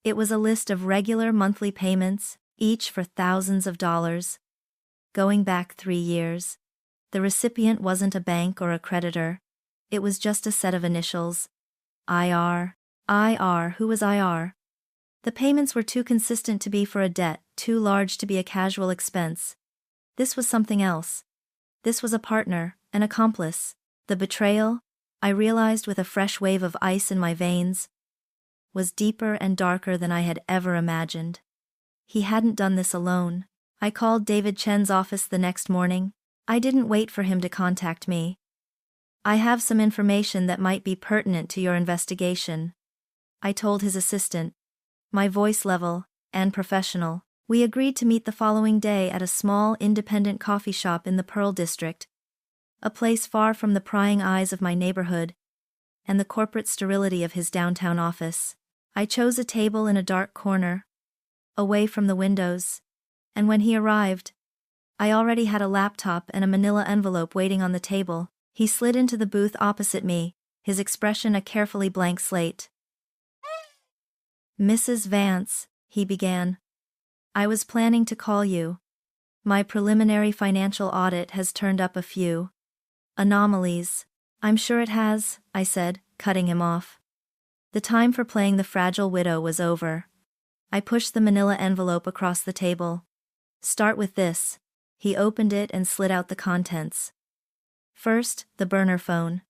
It was a list of regular monthly payments, each for thousands of dollars. Going back 3 years. The recipient wasn't a bank or a creditor. It was just a set of initials. IR. IR. Who was IR? The payments were too consistent to be for a debt, too large to be a casual expense. This was something else. This was a partner, an accomplice. The betrayal, I realized with a fresh wave of ice in my veins, was deeper and darker than I had ever imagined. He hadn't done this alone. I called David Chen's office the next morning. I didn't wait for him to contact me. I have some information that might be pertinent to your investigation, I told his assistant, my voice level and professional. We agreed to meet the following day at a small independent coffee shop in the Pearl District, a place far from the prying eyes of my neighborhood and the corporate sterility of his downtown office. I chose a table in a dark corner, away from the windows, and when he arrived, I already had a laptop and a manila envelope waiting on the table. He slid into the booth opposite me, his expression a carefully blank slate. "Mrs. Vance," he began, "I was planning to call you. My preliminary financial audit has turned up a few anomalies." "I'm sure it has," I said, cutting him off. The time for playing the fragile widow was over. I pushed the manila envelope across the table. "Start with this." He opened it and slid out the contents. First, the burner phone.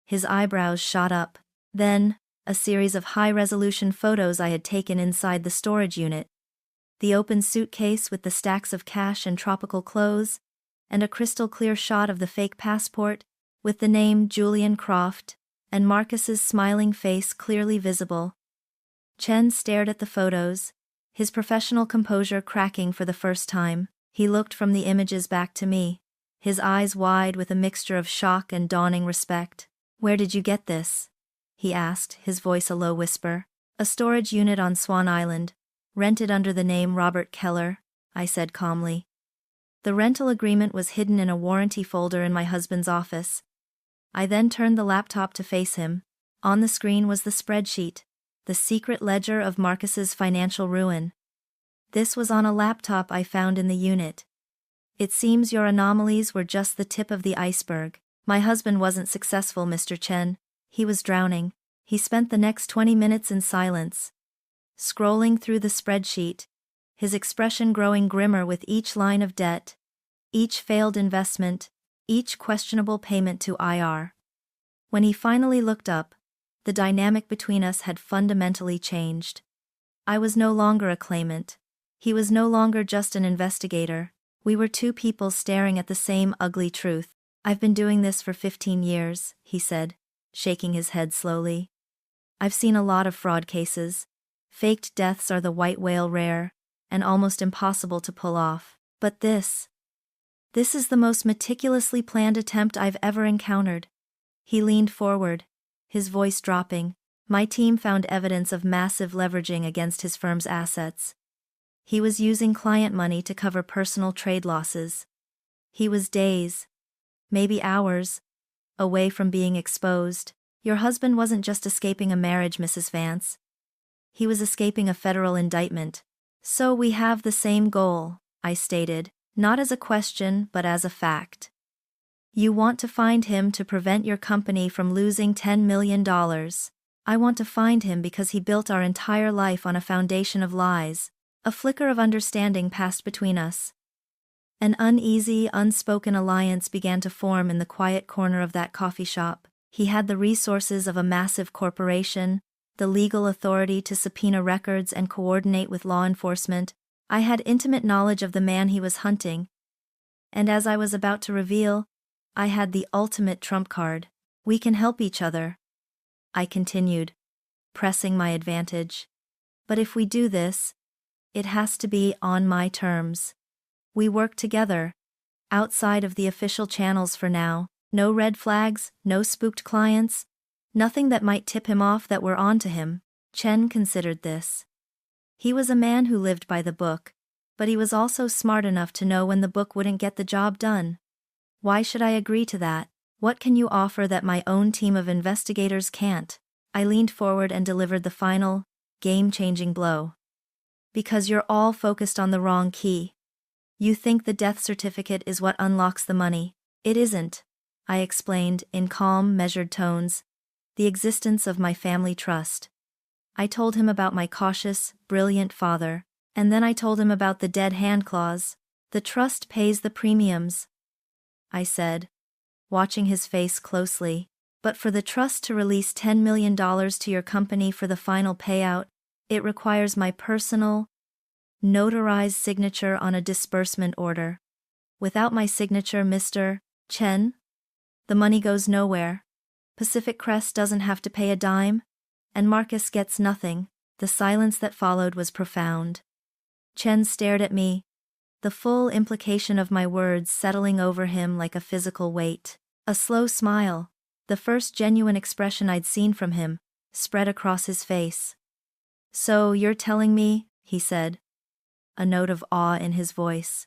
His eyebrows shot up. Then, a series of high-resolution photos I had taken inside the storage unit. The open suitcase with the stacks of cash and tropical clothes, and a crystal-clear shot of the fake passport, with the name Julian Croft, and Marcus's smiling face clearly visible. Chen stared at the photos, his professional composure cracking for the first time. He looked from the images back to me, his eyes wide with a mixture of shock and dawning respect. "Where did you get this?" he asked, his voice a low whisper. "A storage unit on Swan Island, rented under the name Robert Keller," I said calmly. The rental agreement was hidden in a warranty folder in my husband's office. I then turned the laptop to face him. On the screen was the spreadsheet, the secret ledger of Marcus's financial ruin. This was on a laptop I found in the unit. "It seems your anomalies were just the tip of the iceberg. My husband wasn't successful, Mr. Chen. He was drowning." He spent the next 20 minutes in silence, scrolling through the spreadsheet, his expression growing grimmer with each line of debt, each failed investment, each questionable payment to IR. When he finally looked up, the dynamic between us had fundamentally changed. I was no longer a claimant. He was no longer just an investigator. We were two people staring at the same ugly truth. "I've been doing this for 15 years, he said, shaking his head slowly. "I've seen a lot of fraud cases. Faked deaths are the white whale rare, and almost impossible to pull off. But this is the most meticulously planned attempt I've ever encountered." He leaned forward, his voice dropping. "My team found evidence of massive leveraging against his firm's assets. He was using client money to cover personal trade losses. He was days, maybe hours, away from being exposed. Your husband wasn't just escaping a marriage, Mrs. Vance. He was escaping a federal indictment." "So we have the same goal," I stated, not as a question but as a fact. "You want to find him to prevent your company from losing $10 million. I want to find him because he built our entire life on a foundation of lies." A flicker of understanding passed between us. An uneasy, unspoken alliance began to form in the quiet corner of that coffee shop. He had the resources of a massive corporation, the legal authority to subpoena records and coordinate with law enforcement. I had intimate knowledge of the man he was hunting. And as I was about to reveal, I had the ultimate trump card. We can help each other, I continued, pressing my advantage. But if we do this, it has to be on my terms. We work together, outside of the official channels for now. No red flags, no spooked clients, nothing that might tip him off that we're on to him. Chen considered this. He was a man who lived by the book, but he was also smart enough to know when the book wouldn't get the job done. Why should I agree to that? What can you offer that my own team of investigators can't? I leaned forward and delivered the final, game-changing blow. Because you're all focused on the wrong key. You think the death certificate is what unlocks the money. It isn't, I explained in calm, measured tones, the existence of my family trust. I told him about my cautious, brilliant father, and then I told him about the dead hand clause. The trust pays the premiums, I said, watching his face closely. But for the trust to release $10 million to your company for the final payout, it requires my personal, notarized signature on a disbursement order. Without my signature, Mr. Chen, the money goes nowhere. Pacific Crest doesn't have to pay a dime, and Marcus gets nothing. The silence that followed was profound. Chen stared at me, the full implication of my words settling over him like a physical weight. A slow smile, the first genuine expression I'd seen from him, spread across his face. So you're telling me, he said, a note of awe in his voice,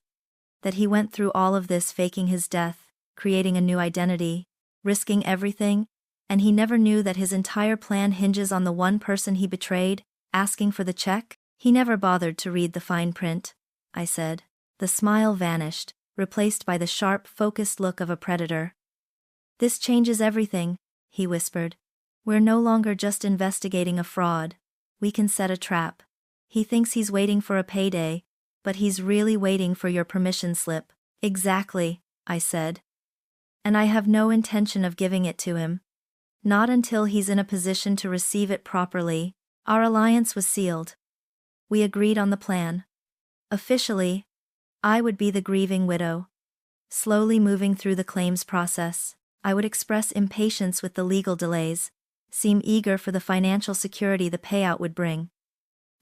that he went through all of this faking his death, creating a new identity, risking everything, and he never knew that his entire plan hinges on the one person he betrayed, asking for the check? He never bothered to read the fine print, I said. The smile vanished, replaced by the sharp, focused look of a predator. This changes everything, he whispered. We're no longer just investigating a fraud. We can set a trap. He thinks he's waiting for a payday, but he's really waiting for your permission slip. Exactly, I said. And I have no intention of giving it to him. Not until he's in a position to receive it properly. Our alliance was sealed. We agreed on the plan. Officially, I would be the grieving widow. Slowly moving through the claims process, I would express impatience with the legal delays, seem eager for the financial security the payout would bring.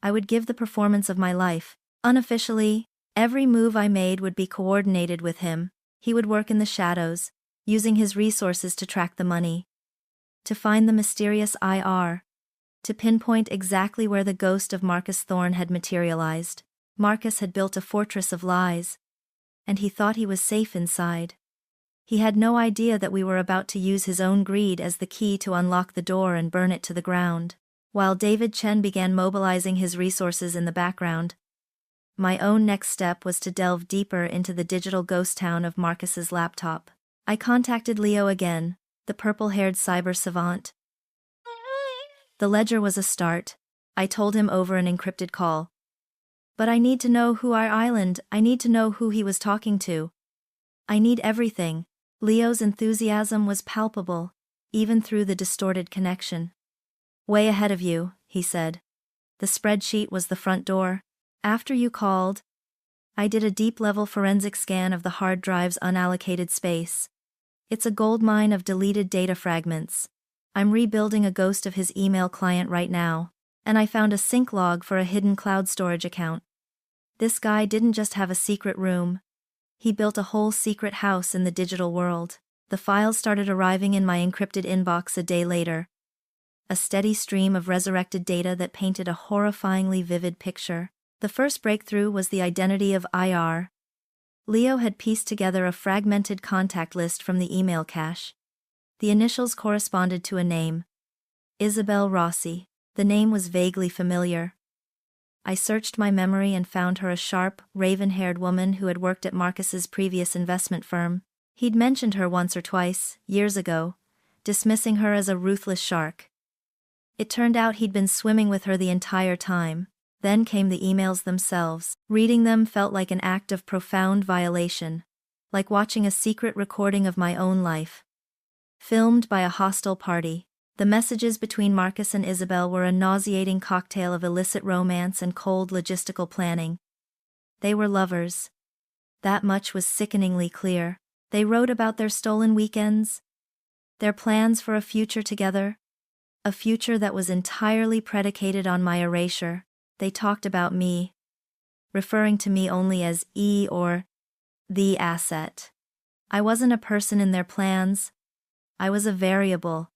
I would give the performance of my life. Unofficially, every move I made would be coordinated with him. He would work in the shadows, using his resources to track the money, to find the mysterious IR, to pinpoint exactly where the ghost of Marcus Thorne had materialized. Marcus had built a fortress of lies, and he thought he was safe inside. He had no idea that we were about to use his own greed as the key to unlock the door and burn it to the ground. While David Chen began mobilizing his resources in the background, my own next step was to delve deeper into the digital ghost town of Marcus's laptop. I contacted Leo again, the purple-haired cyber savant. The ledger was a start, I told him over an encrypted call. But I need to know who our island, I need to know who he was talking to. I need everything. Leo's enthusiasm was palpable, even through the distorted connection. Way ahead of you, he said. The spreadsheet was the front door. After you called, I did a deep-level forensic scan of the hard drive's unallocated space. It's a goldmine of deleted data fragments. I'm rebuilding a ghost of his email client right now, and I found a sync log for a hidden cloud storage account. This guy didn't just have a secret room. He built a whole secret house in the digital world. The files started arriving in my encrypted inbox a day later. A steady stream of resurrected data that painted a horrifyingly vivid picture. The first breakthrough was the identity of IR. Leo had pieced together a fragmented contact list from the email cache. The initials corresponded to a name. Isabel Rossi. The name was vaguely familiar. I searched my memory and found her a sharp, raven-haired woman who had worked at Marcus's previous investment firm. He'd mentioned her once or twice, years ago, dismissing her as a ruthless shark. It turned out he'd been swimming with her the entire time. Then came the emails themselves. Reading them felt like an act of profound violation, like watching a secret recording of my own life. Filmed by a hostile party, the messages between Marcus and Isabel were a nauseating cocktail of illicit romance and cold logistical planning. They were lovers. That much was sickeningly clear. They wrote about their stolen weekends, their plans for a future together, a future that was entirely predicated on my erasure. They talked about me, referring to me only as E or the asset. I wasn't a person in their plans. I was a variable,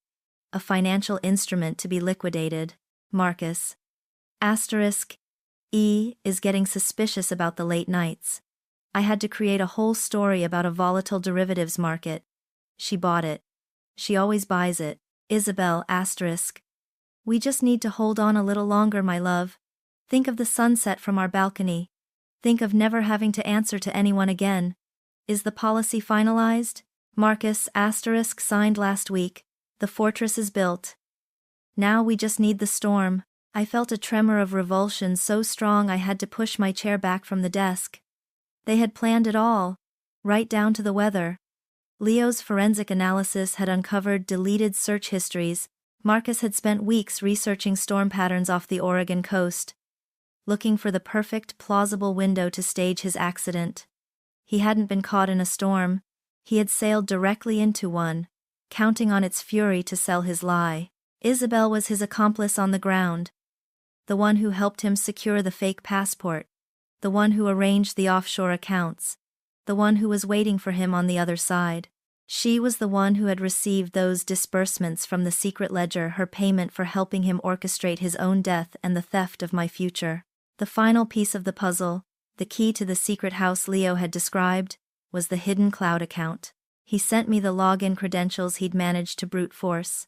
a financial instrument to be liquidated. Marcus. E is getting suspicious about the late nights. I had to create a whole story about a volatile derivatives market. She bought it. She always buys it. Isabel. We just need to hold on a little longer, my love. Think of the sunset from our balcony. Think of never having to answer to anyone again. Is the policy finalized? Marcus. Signed last week. The fortress is built. Now we just need the storm. I felt a tremor of revulsion so strong I had to push my chair back from the desk. They had planned it all, right down to the weather. Leo's forensic analysis had uncovered deleted search histories. Marcus had spent weeks researching storm patterns off the Oregon coast, looking for the perfect, plausible window to stage his accident. He hadn't been caught in a storm. He had sailed directly into one, counting on its fury to sell his lie. Isabel was his accomplice on the ground, the one who helped him secure the fake passport, the one who arranged the offshore accounts, the one who was waiting for him on the other side. She was the one who had received those disbursements from the secret ledger, her payment for helping him orchestrate his own death and the theft of my future. The final piece of the puzzle, the key to the secret house Leo had described, was the hidden cloud account. He sent me the login credentials he'd managed to brute force,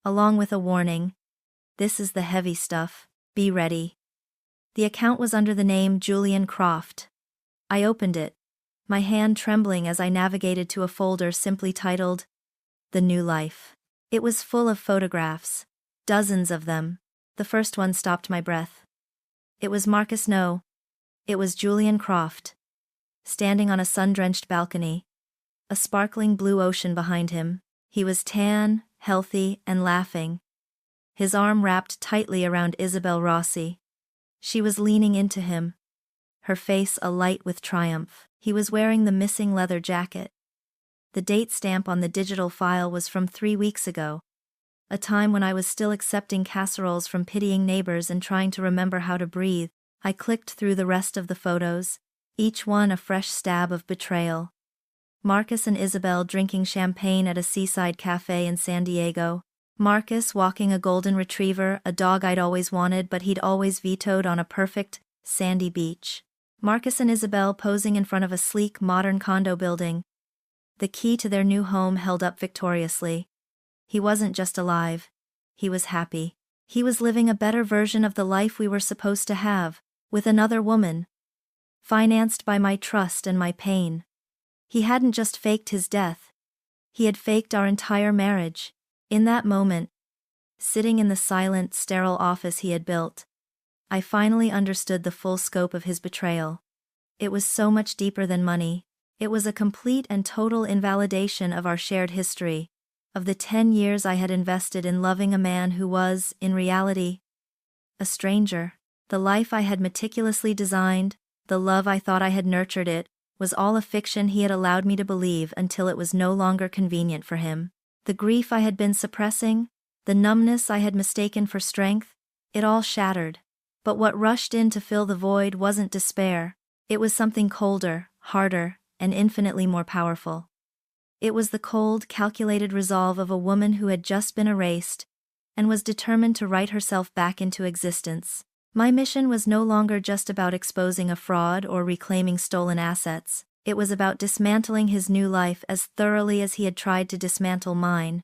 along with a warning. This is the heavy stuff. Be ready. The account was under the name Julian Croft. I opened it, my hand trembling as I navigated to a folder simply titled, The New Life. It was full of photographs, dozens of them. The first one stopped my breath. It was Marcus. No. It was Julian Croft, standing on a sun-drenched balcony, a sparkling blue ocean behind him. He was tan, healthy, and laughing, his arm wrapped tightly around Isabel Rossi. She was leaning into him, her face alight with triumph. He was wearing the missing leather jacket. The date stamp on the digital file was from 3 weeks ago, a time when I was still accepting casseroles from pitying neighbors and trying to remember how to breathe. I clicked through the rest of the photos, each one a fresh stab of betrayal. Marcus and Isabel drinking champagne at a seaside cafe in San Diego. Marcus walking a golden retriever, a dog I'd always wanted but he'd always vetoed, on a perfect, sandy beach. Marcus and Isabel posing in front of a sleek, modern condo building, the key to their new home held up victoriously. He wasn't just alive. He was happy. He was living a better version of the life we were supposed to have, with another woman, financed by my trust and my pain. He hadn't just faked his death. He had faked our entire marriage. In that moment, sitting in the silent, sterile office he had built, I finally understood the full scope of his betrayal. It was so much deeper than money. It was a complete and total invalidation of our shared history, of the 10 years I had invested in loving a man who was, in reality, a stranger. The life I had meticulously designed, the love I thought I had nurtured, it was all a fiction he had allowed me to believe until it was no longer convenient for him. The grief I had been suppressing, the numbness I had mistaken for strength, it all shattered. But what rushed in to fill the void wasn't despair. It was something colder, harder, and infinitely more powerful. It was the cold, calculated resolve of a woman who had just been erased, and was determined to write herself back into existence. My mission was no longer just about exposing a fraud or reclaiming stolen assets. It was about dismantling his new life as thoroughly as he had tried to dismantle mine.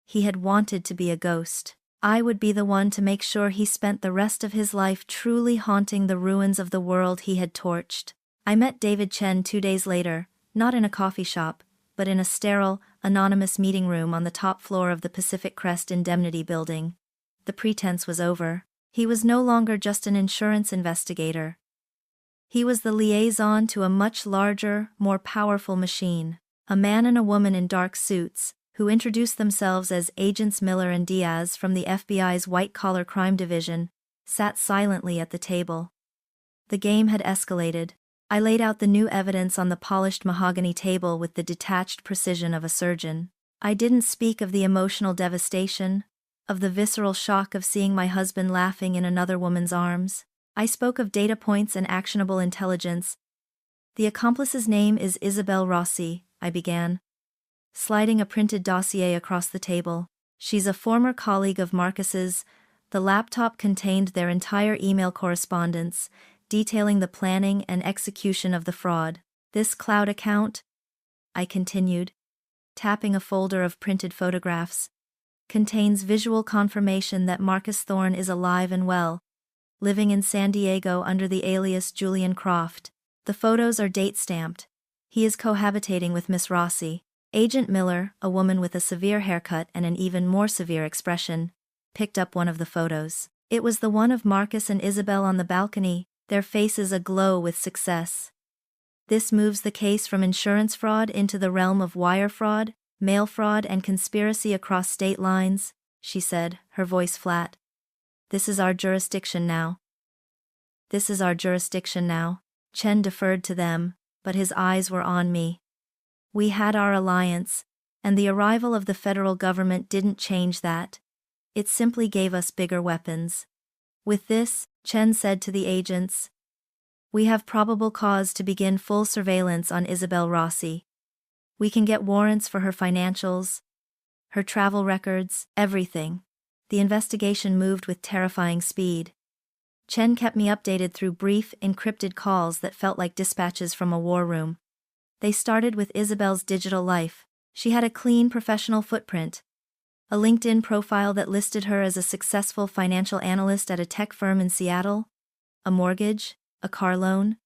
He had wanted to be a ghost. I would be the one to make sure he spent the rest of his life truly haunting the ruins of the world he had torched. I met David Chen 2 days later, not in a coffee shop, but in a sterile, anonymous meeting room on the top floor of the Pacific Crest Indemnity building. The pretense was over. He was no longer just an insurance investigator. He was the liaison to a much larger, more powerful machine. A man and a woman in dark suits, who introduced themselves as Agents Miller and Diaz from the FBI's white-collar crime division, sat silently at the table. The game had escalated. I laid out the new evidence on the polished mahogany table with the detached precision of a surgeon. I didn't speak of the emotional devastation, of the visceral shock of seeing my husband laughing in another woman's arms. I spoke of data points and actionable intelligence. The accomplice's name is Isabel Rossi, I began, sliding a printed dossier across the table. She's a former colleague of Marcus's. The laptop contained their entire email correspondence, detailing the planning and execution of the fraud. This cloud account, I continued, tapping a folder of printed photographs, contains visual confirmation that Marcus Thorne is alive and well, living in San Diego under the alias Julian Croft. The photos are date-stamped. He is cohabitating with Miss Rossi. Agent Miller, a woman with a severe haircut and an even more severe expression, picked up one of the photos. It was the one of Marcus and Isabel on the balcony, their faces aglow with success. This moves the case from insurance fraud into the realm of wire fraud, mail fraud, and conspiracy across state lines, she said, her voice flat. This is our jurisdiction now. This is our jurisdiction now. Chen deferred to them, but his eyes were on me. We had our alliance, and the arrival of the federal government didn't change that. It simply gave us bigger weapons. With this, Chen said to the agents, we have probable cause to begin full surveillance on Isabel Rossi. We can get warrants for her financials, her travel records, everything. The investigation moved with terrifying speed. Chen kept me updated through brief, encrypted calls that felt like dispatches from a war room. They started with Isabel's digital life. She had a clean professional footprint, a LinkedIn profile that listed her as a successful financial analyst at a tech firm in Seattle, a mortgage, a car loan.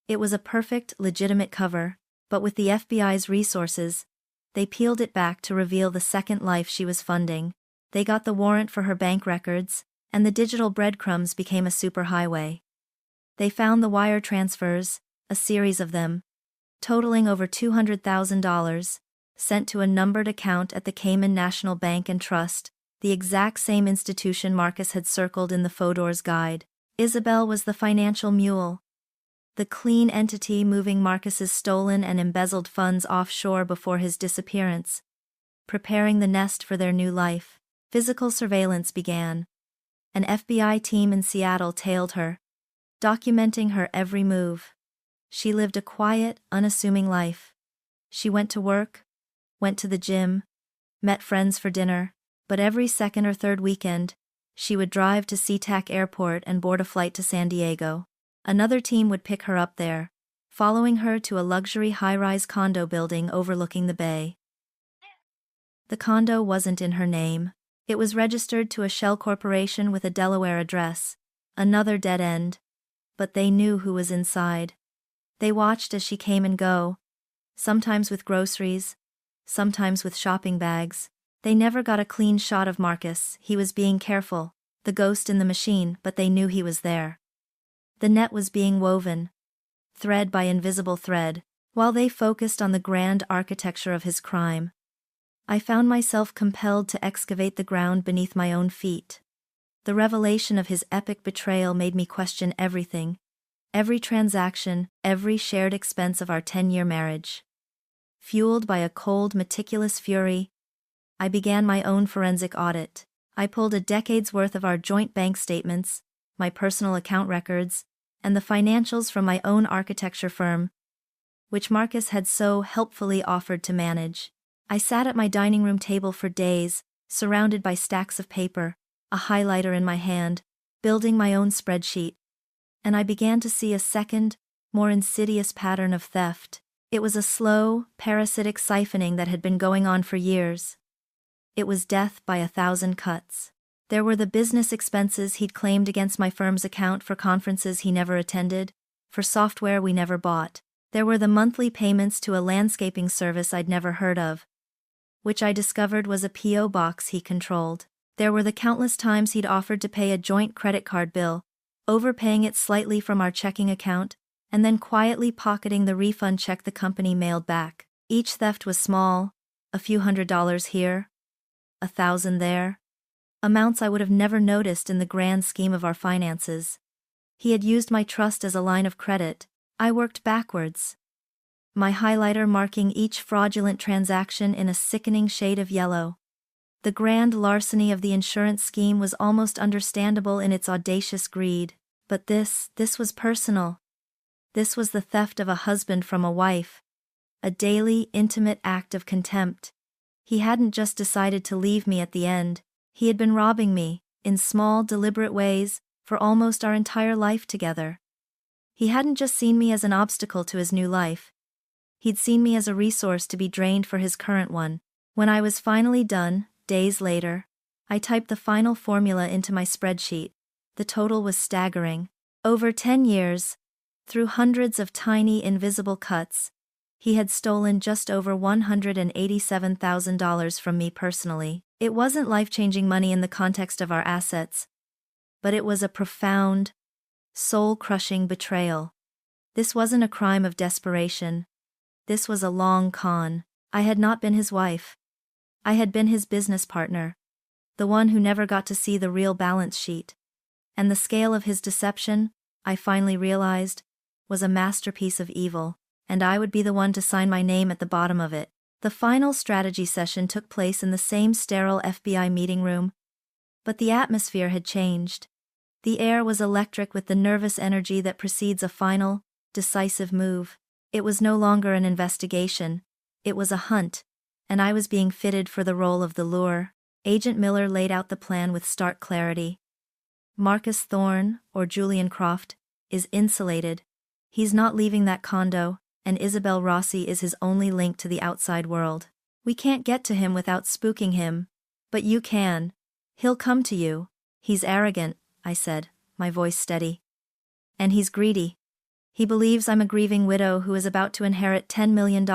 It was a perfect, legitimate cover, but with the FBI's resources, they peeled it back to reveal the second life she was funding. They got the warrant for her bank records, and the digital breadcrumbs became a superhighway. They found the wire transfers, a series of them, totaling over $200,000, sent to a numbered account at the Cayman National Bank and Trust, the exact same institution Marcus had circled in the Fodor's guide. Isabel was the financial mule, the clean entity moving Marcus's stolen and embezzled funds offshore before his disappearance, preparing the nest for their new life. Physical surveillance began. An FBI team in Seattle tailed her, documenting her every move. She lived a quiet, unassuming life. She went to work, went to the gym, met friends for dinner, but every second or third weekend, she would drive to SeaTac Airport and board a flight to San Diego. Another team would pick her up there, following her to a luxury high-rise condo building overlooking the bay. The condo wasn't in her name. It was registered to a shell corporation with a Delaware address, another dead end. But they knew who was inside. They watched as she came and go, sometimes with groceries, sometimes with shopping bags. They never got a clean shot of Marcus. He was being careful, the ghost in the machine, but they knew he was there. The net was being woven, thread by invisible thread, while they focused on the grand architecture of his crime. I found myself compelled to excavate the ground beneath my own feet. The revelation of his epic betrayal made me question everything, every transaction, every shared expense of our 10-year marriage. Fueled by a cold, meticulous fury, I began my own forensic audit. I pulled a decade's worth of our joint bank statements, my personal account records, and the financials from my own architecture firm, which Marcus had so helpfully offered to manage. I sat at my dining room table for days, surrounded by stacks of paper, a highlighter in my hand, building my own spreadsheet. And I began to see a second, more insidious pattern of theft. It was a slow, parasitic siphoning that had been going on for years. It was death by 1,000 cuts. There were the business expenses he'd claimed against my firm's account for conferences he never attended, for software we never bought. There were the monthly payments to a landscaping service I'd never heard of, which I discovered was a P.O. box he controlled. There were the countless times he'd offered to pay a joint credit card bill, overpaying it slightly from our checking account, and then quietly pocketing the refund check the company mailed back. Each theft was small, a few $100s here, 1,000 there. Amounts I would have never noticed in the grand scheme of our finances. He had used my trust as a line of credit. I worked backwards, my highlighter marking each fraudulent transaction in a sickening shade of yellow. The grand larceny of the insurance scheme was almost understandable in its audacious greed, but this was personal. This was the theft of a husband from a wife, a daily, intimate act of contempt. He hadn't just decided to leave me at the end, he had been robbing me, in small, deliberate ways, for almost our entire life together. He hadn't just seen me as an obstacle to his new life. He'd seen me as a resource to be drained for his current one. When I was finally done, days later, I typed the final formula into my spreadsheet. The total was staggering. Over 10 years, through hundreds of tiny invisible cuts, he had stolen just over $187,000 from me personally. It wasn't life-changing money in the context of our assets, but it was a profound, soul-crushing betrayal. This wasn't a crime of desperation. This was a long con. I had not been his wife. I had been his business partner, the one who never got to see the real balance sheet. And the scale of his deception, I finally realized, was a masterpiece of evil, and I would be the one to sign my name at the bottom of it. The final strategy session took place in the same sterile FBI meeting room, but the atmosphere had changed. The air was electric with the nervous energy that precedes a final, decisive move. It was no longer an investigation, it was a hunt, and I was being fitted for the role of the lure. Agent Miller laid out the plan with stark clarity. Marcus Thorne, or Julian Croft, is insulated. He's not leaving that condo, and Isabel Rossi is his only link to the outside world. We can't get to him without spooking him, but you can. He'll come to you. He's arrogant, I said, my voice steady. And he's greedy. He believes I'm a grieving widow who is about to inherit $10 million.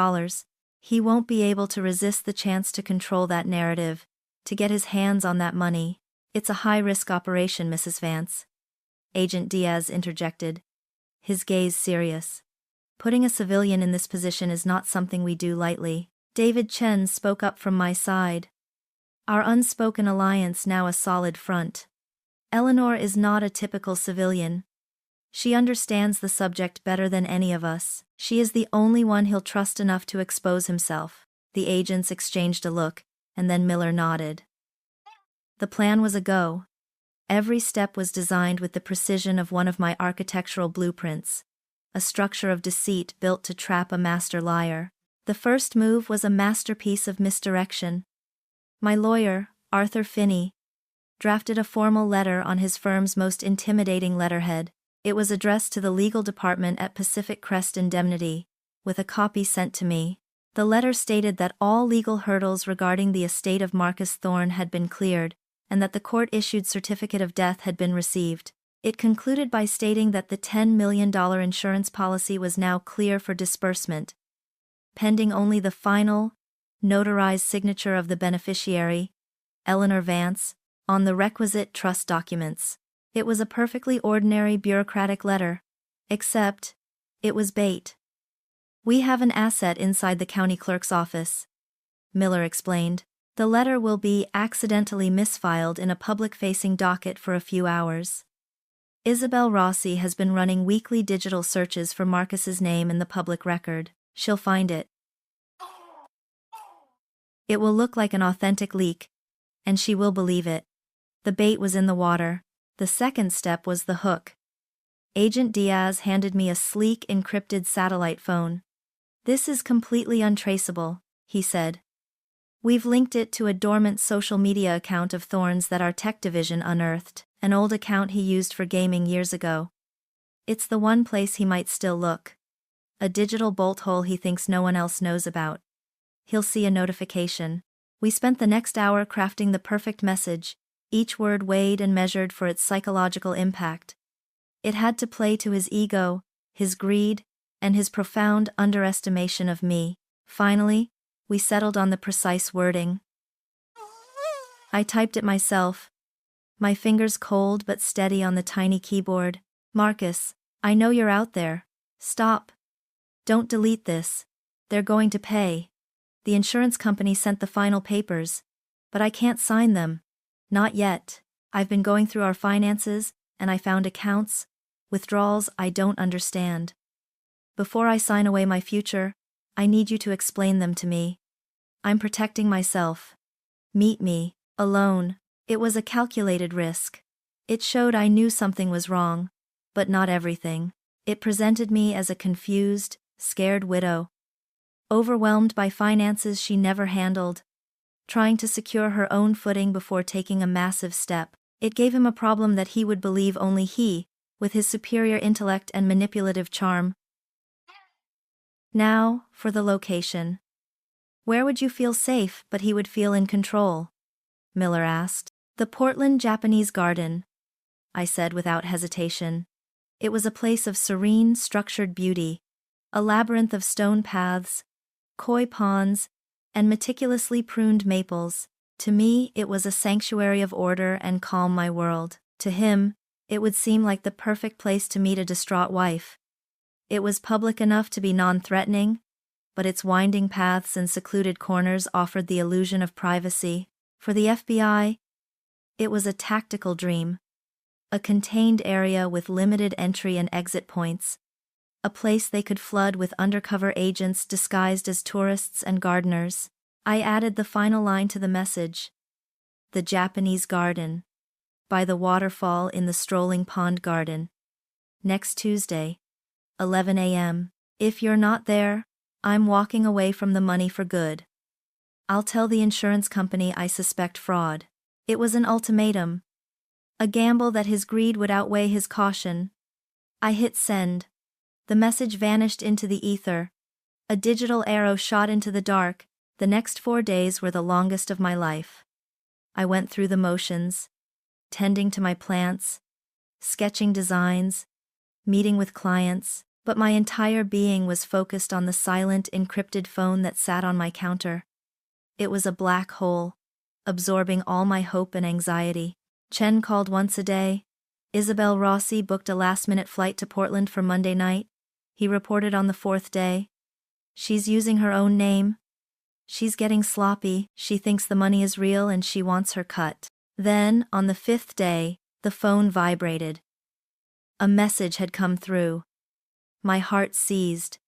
He won't be able to resist the chance to control that narrative, to get his hands on that money. It's a high-risk operation, Mrs. Vance. Agent Diaz interjected, his gaze serious. Putting a civilian in this position is not something we do lightly. David Chen spoke up from my side. Our unspoken alliance now a solid front. Eleanor is not a typical civilian. She understands the subject better than any of us. She is the only one he'll trust enough to expose himself. The agents exchanged a look, and then Miller nodded. The plan was a go. Every step was designed with the precision of one of my architectural blueprints, a structure of deceit built to trap a master liar. The first move was a masterpiece of misdirection. My lawyer, Arthur Finney, drafted a formal letter on his firm's most intimidating letterhead. It was addressed to the legal department at Pacific Crest Indemnity, with a copy sent to me. The letter stated that all legal hurdles regarding the estate of Marcus Thorne had been cleared, and that the court-issued certificate of death had been received. It concluded by stating that the $10 million insurance policy was now clear for disbursement, pending only the final, notarized signature of the beneficiary, Eleanor Vance, on the requisite trust documents. It was a perfectly ordinary bureaucratic letter, except, it was bait. We have an asset inside the county clerk's office, Miller explained. The letter will be accidentally misfiled in a public-facing docket for a few hours. Isabel Rossi has been running weekly digital searches for Marcus's name in the public record. She'll find it. It will look like an authentic leak, and she will believe it. The bait was in the water. The second step was the hook. Agent Diaz handed me a sleek encrypted satellite phone. This is completely untraceable, he said. We've linked it to a dormant social media account of Thorne's that our tech division unearthed, an old account he used for gaming years ago. It's the one place he might still look. A digital bolt hole he thinks no one else knows about. He'll see a notification. We spent the next hour crafting the perfect message, each word weighed and measured for its psychological impact. It had to play to his ego, his greed, and his profound underestimation of me. Finally, we settled on the precise wording. I typed it myself, my fingers cold but steady on the tiny keyboard. Marcus, I know you're out there. Stop. Don't delete this. They're going to pay. The insurance company sent the final papers, but I can't sign them. Not yet. I've been going through our finances, and I found accounts, withdrawals I don't understand. Before I sign away my future, I need you to explain them to me. I'm protecting myself. Meet me, alone. It was a calculated risk. It showed I knew something was wrong, but not everything. It presented me as a confused, scared widow, overwhelmed by finances she never handled, trying to secure her own footing before taking a massive step. It gave him a problem that he would believe only he, with his superior intellect and manipulative charm. Now, for the location. Where would you feel safe but he would feel in control? Miller asked. The Portland Japanese Garden, I said without hesitation. It was a place of serene, structured beauty, a labyrinth of stone paths, koi ponds, and meticulously pruned maples. To me, it was a sanctuary of order and calm my world. To him, it would seem like the perfect place to meet a distraught wife. It was public enough to be non-threatening, but its winding paths and secluded corners offered the illusion of privacy. For the FBI, it was a tactical dream. A contained area with limited entry and exit points. A place they could flood with undercover agents disguised as tourists and gardeners. I added the final line to the message. The Japanese Garden. By the waterfall in the strolling pond garden. Next Tuesday, 11 a.m. If you're not there, I'm walking away from the money for good. I'll tell the insurance company I suspect fraud. It was an ultimatum. A gamble that his greed would outweigh his caution. I hit send. The message vanished into the ether. A digital arrow shot into the dark. The next 4 days were the longest of my life. I went through the motions, tending to my plants, sketching designs, meeting with clients, but my entire being was focused on the silent, encrypted phone that sat on my counter. It was a black hole, absorbing all my hope and anxiety. Chen called once a day. Isabel Rossi booked a last-minute flight to Portland for Monday night. He reported on the 4th day. She's using her own name. She's getting sloppy, she thinks the money is real and she wants her cut. Then, on the 5th day, the phone vibrated. A message had come through. My heart seized.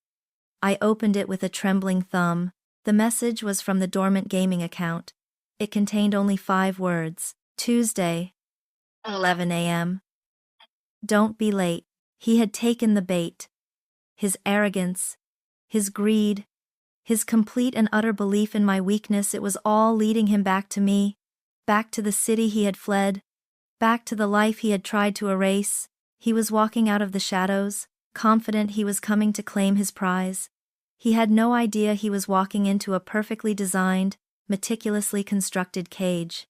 I opened it with a trembling thumb. The message was from the dormant gaming account. It contained only 5 words. Tuesday, 11 a.m. Don't be late. He had taken the bait. His arrogance, his greed, his complete and utter belief in my weakness, it was all leading him back to me, back to the city he had fled, back to the life he had tried to erase. He was walking out of the shadows, confident he was coming to claim his prize. He had no idea he was walking into a perfectly designed, meticulously constructed cage.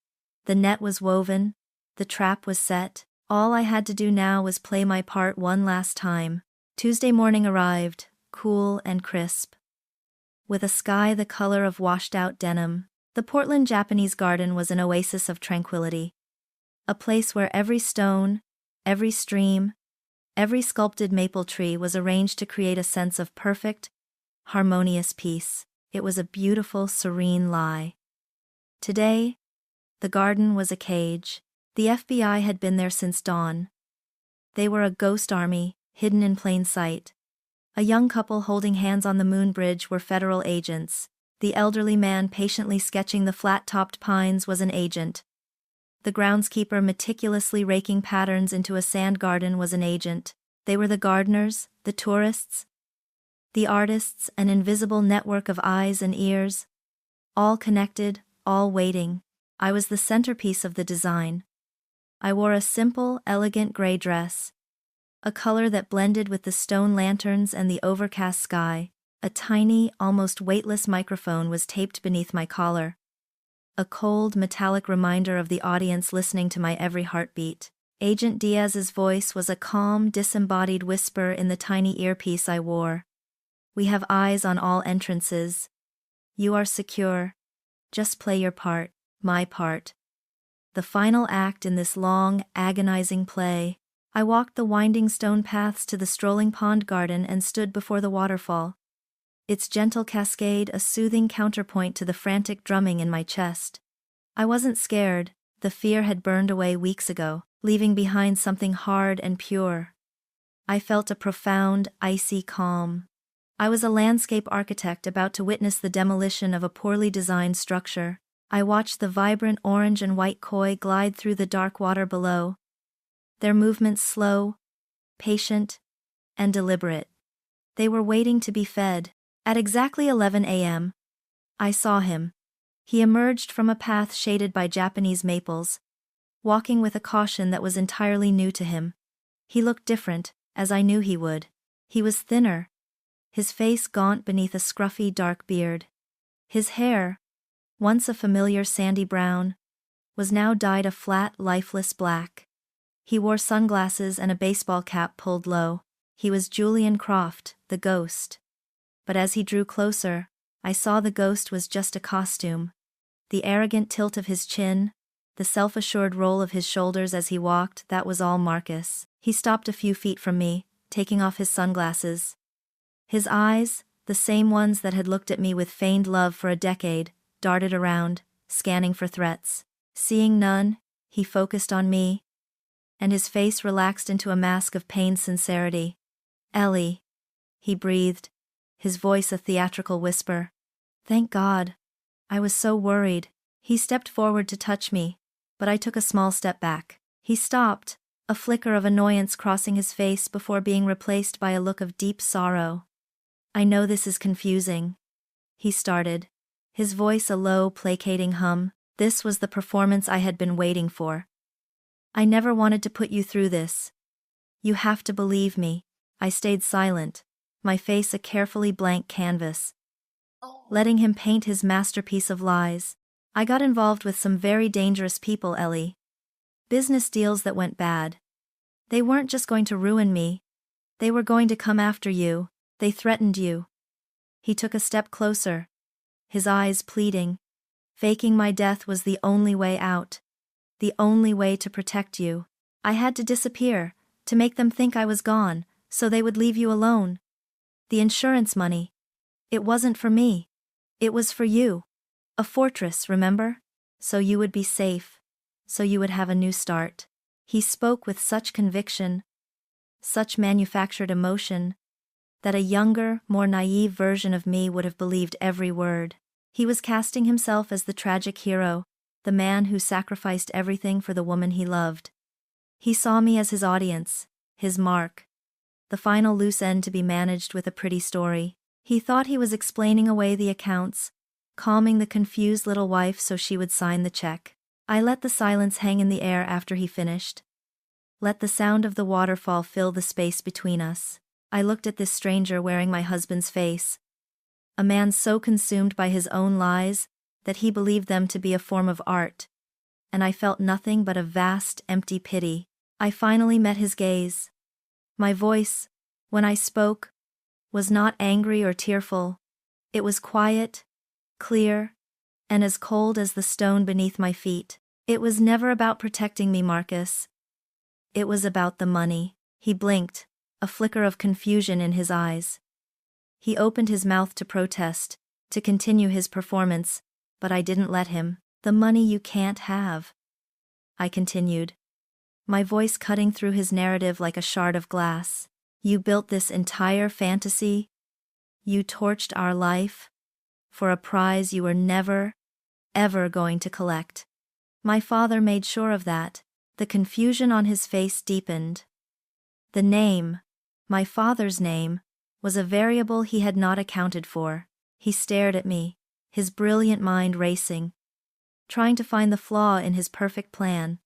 The net was woven, the trap was set. All I had to do now was play my part one last time. Tuesday morning arrived, cool and crisp. With a sky the color of washed-out denim, the Portland Japanese Garden was an oasis of tranquility. A place where every stone, every stream, every sculpted maple tree was arranged to create a sense of perfect, harmonious peace. It was a beautiful, serene lie. Today, the garden was a cage. The FBI had been there since dawn. They were a ghost army, hidden in plain sight. A young couple holding hands on the moon bridge were federal agents. The elderly man patiently sketching the flat-topped pines was an agent. The groundskeeper meticulously raking patterns into a sand garden was an agent. They were the gardeners, the tourists, the artists, an invisible network of eyes and ears. All connected, all waiting. I was the centerpiece of the design. I wore a simple, elegant gray dress, a color that blended with the stone lanterns and the overcast sky. A tiny, almost weightless microphone was taped beneath my collar. A cold, metallic reminder of the audience listening to my every heartbeat. Agent Diaz's voice was a calm, disembodied whisper in the tiny earpiece I wore. We have eyes on all entrances. You are secure. Just play your part, my part. the final act in this long, agonizing play. I walked the winding stone paths to the strolling pond garden and stood before the waterfall. Its gentle cascade a soothing counterpoint to the frantic drumming in my chest. I wasn't scared, the fear had burned away weeks ago, leaving behind something hard and pure. I felt a profound, icy calm. I was a landscape architect about to witness the demolition of a poorly designed structure. I watched the vibrant orange and white koi glide through the dark water below, their movements slow, patient, and deliberate. They were waiting to be fed. At exactly 11 a.m., I saw him. He emerged from a path shaded by Japanese maples, walking with a caution that was entirely new to him. He looked different, as I knew he would. He was thinner, his face gaunt beneath a scruffy dark beard. His hair, once a familiar sandy brown, was now dyed a flat, lifeless black. He wore sunglasses and a baseball cap pulled low. He was Julian Croft, the ghost. But as he drew closer, I saw the ghost was just a costume. The arrogant tilt of his chin, the self-assured roll of his shoulders as he walked, that was all Marcus. He stopped a few feet from me, taking off his sunglasses. His eyes, the same ones that had looked at me with feigned love for a decade, darted around, scanning for threats. Seeing none, he focused on me, and his face relaxed into a mask of pained sincerity. "Ellie," he breathed, his voice a theatrical whisper. "Thank God. I was so worried." He stepped forward to touch me, but I took a small step back. He stopped, a flicker of annoyance crossing his face before being replaced by a look of deep sorrow. "I know this is confusing," he started, his voice a low, placating hum. "This was the performance I had been waiting for. I never wanted to put you through this. You have to believe me." I stayed silent, my face a carefully blank canvas, letting him paint his masterpiece of lies. "I got involved with some very dangerous people, Ellie. Business deals that went bad. They weren't just going to ruin me. They were going to come after you. They threatened you." He took a step closer, his eyes pleading. "Faking my death was the only way out. The only way to protect you. I had to disappear, to make them think I was gone, so they would leave you alone. The insurance money. It wasn't for me. It was for you. A fortress, remember? So you would be safe. So you would have a new start." He spoke with such conviction, such manufactured emotion, that a younger, more naive version of me would have believed every word. He was casting himself as the tragic hero, the man who sacrificed everything for the woman he loved. He saw me as his audience, his mark, the final loose end to be managed with a pretty story. He thought he was explaining away the accounts, calming the confused little wife so she would sign the check. I let the silence hang in the air after he finished. Let the sound of the waterfall fill the space between us. I looked at this stranger wearing my husband's face, a man so consumed by his own lies that he believed them to be a form of art, and I felt nothing but a vast, empty pity. I finally met his gaze. My voice, when I spoke, was not angry or tearful. It was quiet, clear, and as cold as the stone beneath my feet. "It was never about protecting me, Marcus. It was about the money." He blinked, a flicker of confusion in his eyes. He opened his mouth to protest, to continue his performance, but I didn't let him. "The money you can't have," I continued, my voice cutting through his narrative like a shard of glass. "You built this entire fantasy. You torched our life for a prize you were never, ever going to collect. My father made sure of that." The confusion on his face deepened. The name, my father's name, was a variable he had not accounted for. He stared at me, his brilliant mind racing, trying to find the flaw in his perfect plan,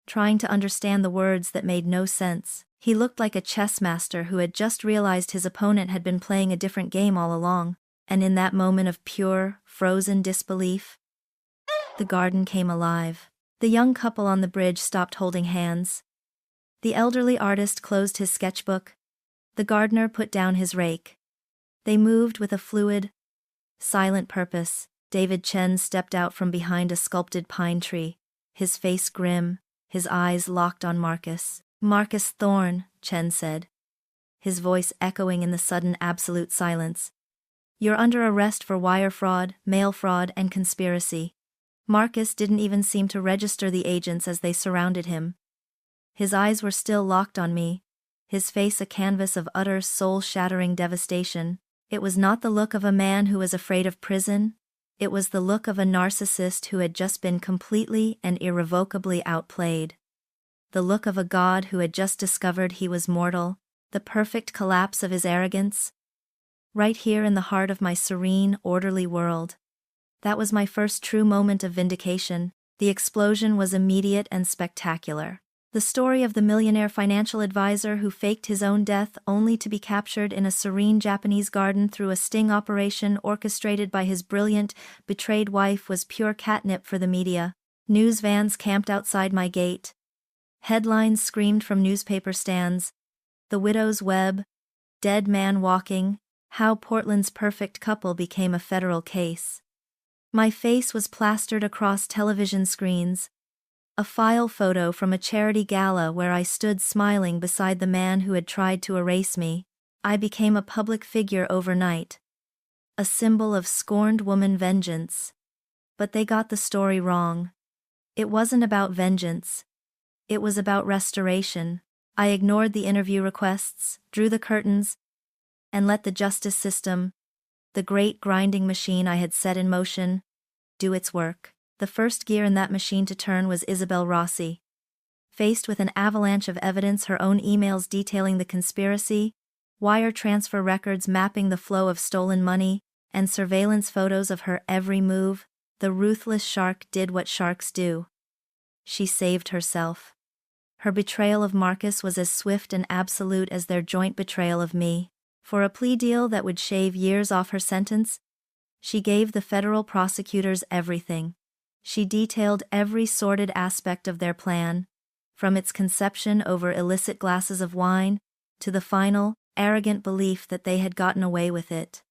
trying to understand the words that made no sense. He looked like a chess master who had just realized his opponent had been playing a different game all along, and in that moment of pure, frozen disbelief, the garden came alive. The young couple on the bridge stopped holding hands. The elderly artist closed his sketchbook. The gardener put down his rake. They moved with a fluid, silent purpose. David Chen stepped out from behind a sculpted pine tree, his face grim, his eyes locked on Marcus. "Marcus Thorne," Chen said, his voice echoing in the sudden absolute silence. "You're under arrest for wire fraud, mail fraud, and conspiracy." Marcus didn't even seem to register the agents as they surrounded him. His eyes were still locked on me, his face a canvas of utter soul-shattering devastation. It was not the look of a man who was afraid of prison, it was the look of a narcissist who had just been completely and irrevocably outplayed. The look of a god who had just discovered he was mortal, the perfect collapse of his arrogance. Right here in the heart of my serene, orderly world. That was my first true moment of vindication. The explosion was immediate and spectacular. The story of the millionaire financial advisor who faked his own death only to be captured in a serene Japanese garden through a sting operation orchestrated by his brilliant, betrayed wife was pure catnip for the media. News vans camped outside my gate. Headlines screamed from newspaper stands. The widow's web, dead man walking, how Portland's perfect couple became a federal case. My face was plastered across television screens. A file photo from a charity gala where I stood smiling beside the man who had tried to erase me. I became a public figure overnight. A symbol of scorned woman vengeance. But they got the story wrong. It wasn't about vengeance. It was about restoration. I ignored the interview requests, drew the curtains, and let the justice system, the great grinding machine I had set in motion, do its work. The first gear in that machine to turn was Isabel Rossi. Faced with an avalanche of evidence, her own emails detailing the conspiracy, wire transfer records mapping the flow of stolen money, and surveillance photos of her every move, the ruthless shark did what sharks do. She saved herself. Her betrayal of Marcus was as swift and absolute as their joint betrayal of me. For a plea deal that would shave years off her sentence, she gave the federal prosecutors everything. She detailed every sordid aspect of their plan, from its conception over illicit glasses of wine, to the final, arrogant belief that they had gotten away with it.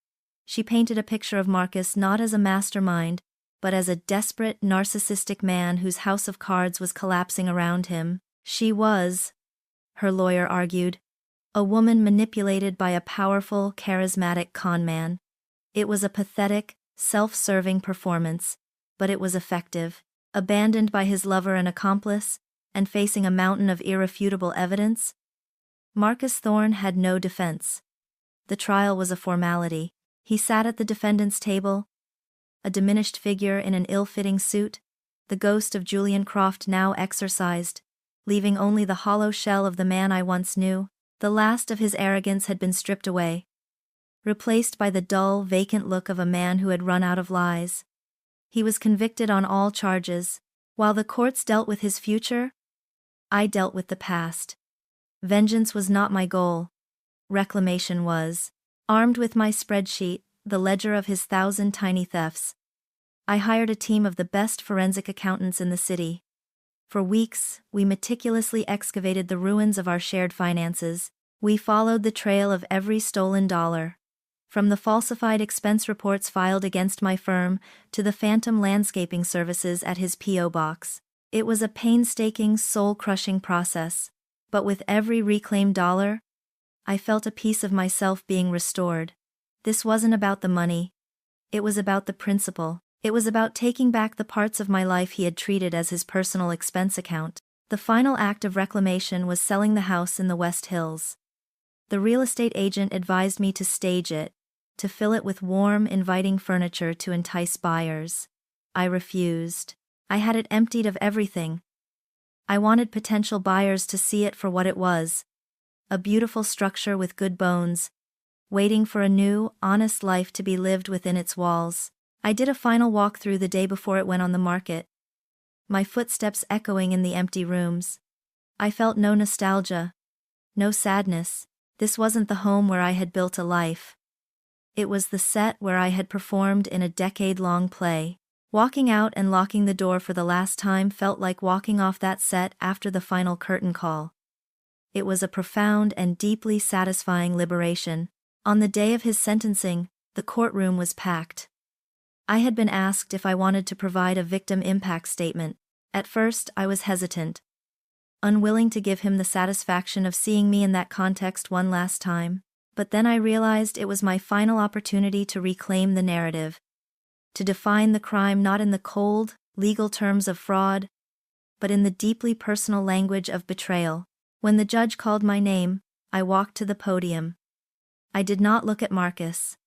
She painted a picture of Marcus not as a mastermind, but as a desperate, narcissistic man whose house of cards was collapsing around him. She was, her lawyer argued, a woman manipulated by a powerful, charismatic con man. It was a pathetic, self-serving performance, but it was effective. Abandoned by his lover and accomplice, and facing a mountain of irrefutable evidence, Marcus Thorne had no defense. The trial was a formality. He sat at the defendant's table, a diminished figure in an ill-fitting suit, the ghost of Julian Croft now exorcised, leaving only the hollow shell of the man I once knew. The last of his arrogance had been stripped away, replaced by the dull, vacant look of a man who had run out of lies. He was convicted on all charges. While the courts dealt with his future, I dealt with the past. Vengeance was not my goal. Reclamation was. Armed with my spreadsheet, the ledger of his 1,000 tiny thefts, I hired a team of the best forensic accountants in the city. For weeks, we meticulously excavated the ruins of our shared finances. We followed the trail of every stolen dollar. From the falsified expense reports filed against my firm to the phantom landscaping services at his P.O. box. It was a painstaking, soul-crushing process, but with every reclaimed dollar, I felt a piece of myself being restored. This wasn't about the money. It was about the principle. It was about taking back the parts of my life he had treated as his personal expense account. The final act of reclamation was selling the house in the West Hills. The real estate agent advised me to stage it, to fill it with warm, inviting furniture to entice buyers. I refused. I had it emptied of everything. I wanted potential buyers to see it for what it was. A beautiful structure with good bones, waiting for a new, honest life to be lived within its walls. I did a final walkthrough the day before it went on the market. My footsteps echoing in the empty rooms. I felt no nostalgia, no sadness. This wasn't the home where I had built a life. It was the set where I had performed in a decade-long play. Walking out and locking the door for the last time felt like walking off that set after the final curtain call. It was a profound and deeply satisfying liberation. On the day of his sentencing, the courtroom was packed. I had been asked if I wanted to provide a victim impact statement. At first, I was hesitant, unwilling to give him the satisfaction of seeing me in that context one last time. But then I realized it was my final opportunity to reclaim the narrative, to define the crime not in the cold, legal terms of fraud, but in the deeply personal language of betrayal. When the judge called my name, I walked to the podium. I did not look at Marcus.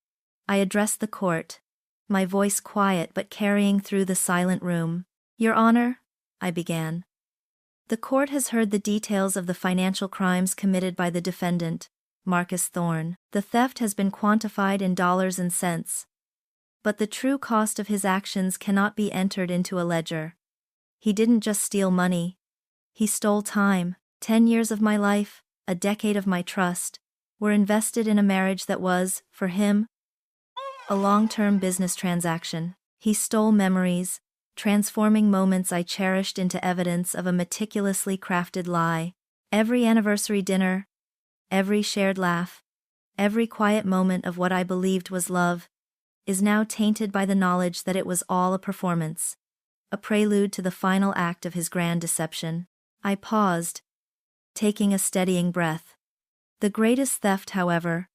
I addressed the court, my voice quiet but carrying through the silent room. "Your Honor," I began. "The court has heard the details of the financial crimes committed by the defendant, Marcus Thorne. The theft has been quantified in dollars and cents. But the true cost of his actions cannot be entered into a ledger. He didn't just steal money. He stole time. 10 years of my life, a decade of my trust, were invested in a marriage that was, for him, a long-term business transaction. He stole memories, transforming moments I cherished into evidence of a meticulously crafted lie. Every anniversary dinner, every shared laugh, every quiet moment of what I believed was love, is now tainted by the knowledge that it was all a performance, a prelude to the final act of his grand deception." I paused, taking a steadying breath. The greatest theft, however,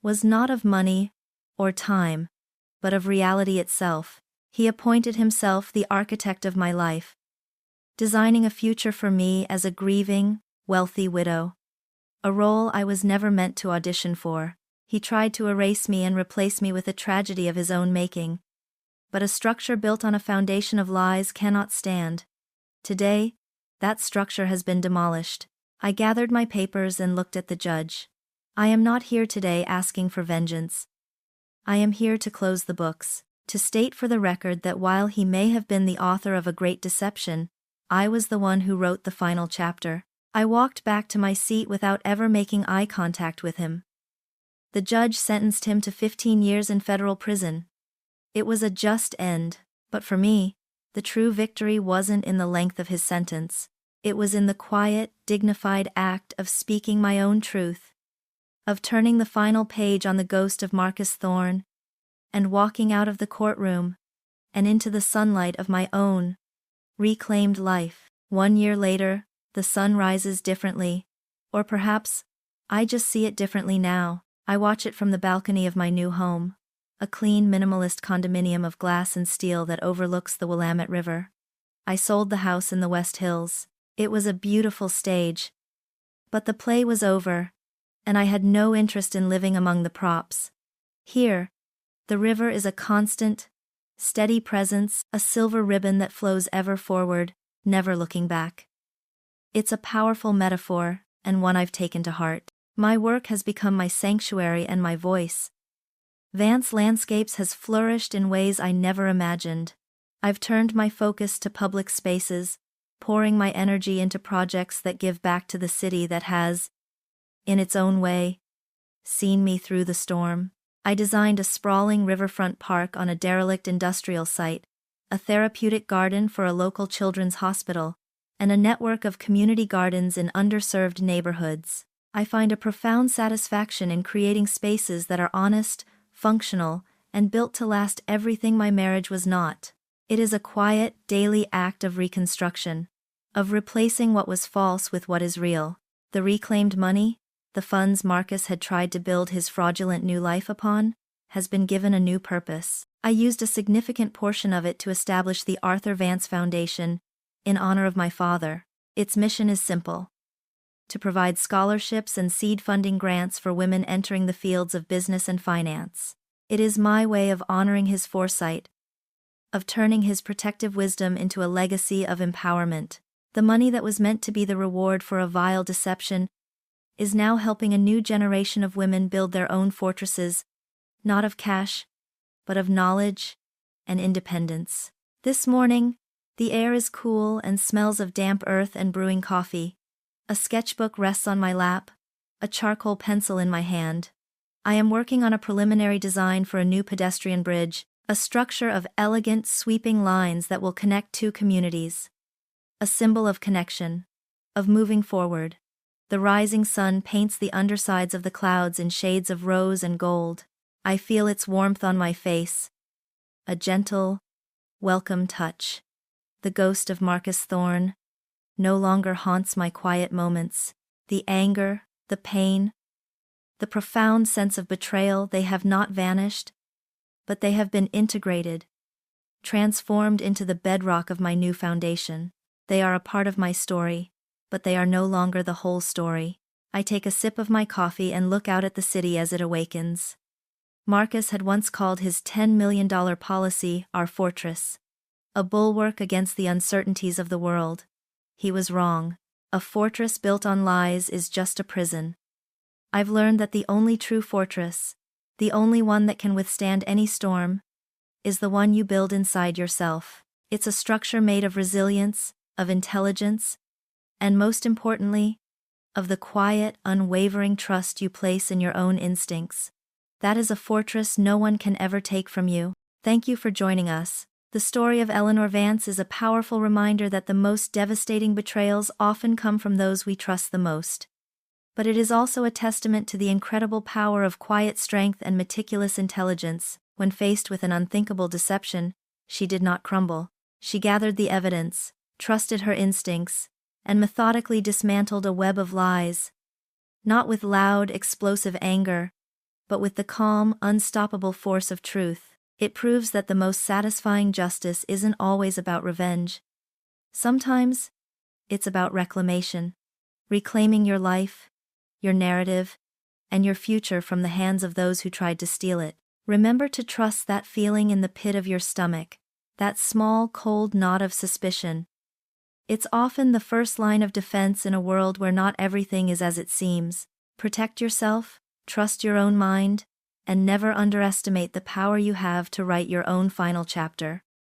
was not of money or time, but of reality itself. He appointed himself the architect of my life, designing a future for me as a grieving, wealthy widow, a role I was never meant to audition for. He tried to erase me and replace me with a tragedy of his own making. But a structure built on a foundation of lies cannot stand. Today, that structure has been demolished. I gathered my papers and looked at the judge. I am not here today asking for vengeance. I am here to close the books, to state for the record that while he may have been the author of a great deception, I was the one who wrote the final chapter. I walked back to my seat without ever making eye contact with him. The judge sentenced him to 15 years in federal prison. It was a just end, but for me, the true victory wasn't in the length of his sentence. It was in the quiet, dignified act of speaking my own truth, of turning the final page on the ghost of Marcus Thorne, and walking out of the courtroom, and into the sunlight of my own, reclaimed life. 1 year later, the sun rises differently, or perhaps, I just see it differently now. I watch it from the balcony of my new home, a clean minimalist condominium of glass and steel that overlooks the Willamette River. I sold the house in the West Hills. It was a beautiful stage. But the play was over, and I had no interest in living among the props. Here, the river is a constant, steady presence, a silver ribbon that flows ever forward, never looking back. It's a powerful metaphor, and one I've taken to heart. My work has become my sanctuary and my voice. Vance Landscapes has flourished in ways I never imagined. I've turned my focus to public spaces, pouring my energy into projects that give back to the city that has, in its own way, seen me through the storm. I designed a sprawling riverfront park on a derelict industrial site, a therapeutic garden for a local children's hospital, and a network of community gardens in underserved neighborhoods. I find a profound satisfaction in creating spaces that are honest, functional, and built to last everything my marriage was not. It is a quiet, daily act of reconstruction, of replacing what was false with what is real. The reclaimed money, the funds Marcus had tried to build his fraudulent new life upon, has been given a new purpose. I used a significant portion of it to establish the Arthur Vance Foundation, in honor of my father. Its mission is simple: to provide scholarships and seed funding grants for women entering the fields of business and finance. It is my way of honoring his foresight, of turning his protective wisdom into a legacy of empowerment. The money that was meant to be the reward for a vile deception is now helping a new generation of women build their own fortresses, not of cash, but of knowledge and independence. This morning, the air is cool and smells of damp earth and brewing coffee. A sketchbook rests on my lap, a charcoal pencil in my hand. I am working on a preliminary design for a new pedestrian bridge, a structure of elegant, sweeping lines that will connect two communities. A symbol of connection, of moving forward. The rising sun paints the undersides of the clouds in shades of rose and gold. I feel its warmth on my face. A gentle, welcome touch. the ghost of Marcus Thorne, no longer haunts my quiet moments. The anger, the pain, the profound sense of betrayal, they have not vanished, but they have been integrated, transformed into the bedrock of my new foundation. They are a part of my story, but they are no longer the whole story. I take a sip of my coffee and look out at the city as it awakens. Marcus had once called his $10 million policy our fortress, a bulwark against the uncertainties of the world. He was wrong. A fortress built on lies is just a prison. I've learned that the only true fortress, the only one that can withstand any storm, is the one you build inside yourself. It's a structure made of resilience, of intelligence, and most importantly, of the quiet, unwavering trust you place in your own instincts. That is a fortress no one can ever take from you. Thank you for joining us. The story of Eleanor Vance is a powerful reminder that the most devastating betrayals often come from those we trust the most. But it is also a testament to the incredible power of quiet strength and meticulous intelligence. When faced with an unthinkable deception, she did not crumble. She gathered the evidence, trusted her instincts, and methodically dismantled a web of lies. Not with loud, explosive anger, but with the calm, unstoppable force of truth. It proves that the most satisfying justice isn't always about revenge. Sometimes, it's about reclamation. Reclaiming your life, your narrative, and your future from the hands of those who tried to steal it. Remember to trust that feeling in the pit of your stomach, that small, cold knot of suspicion. It's often the first line of defense in a world where not everything is as it seems. Protect yourself, trust your own mind, and never underestimate the power you have to write your own final chapter.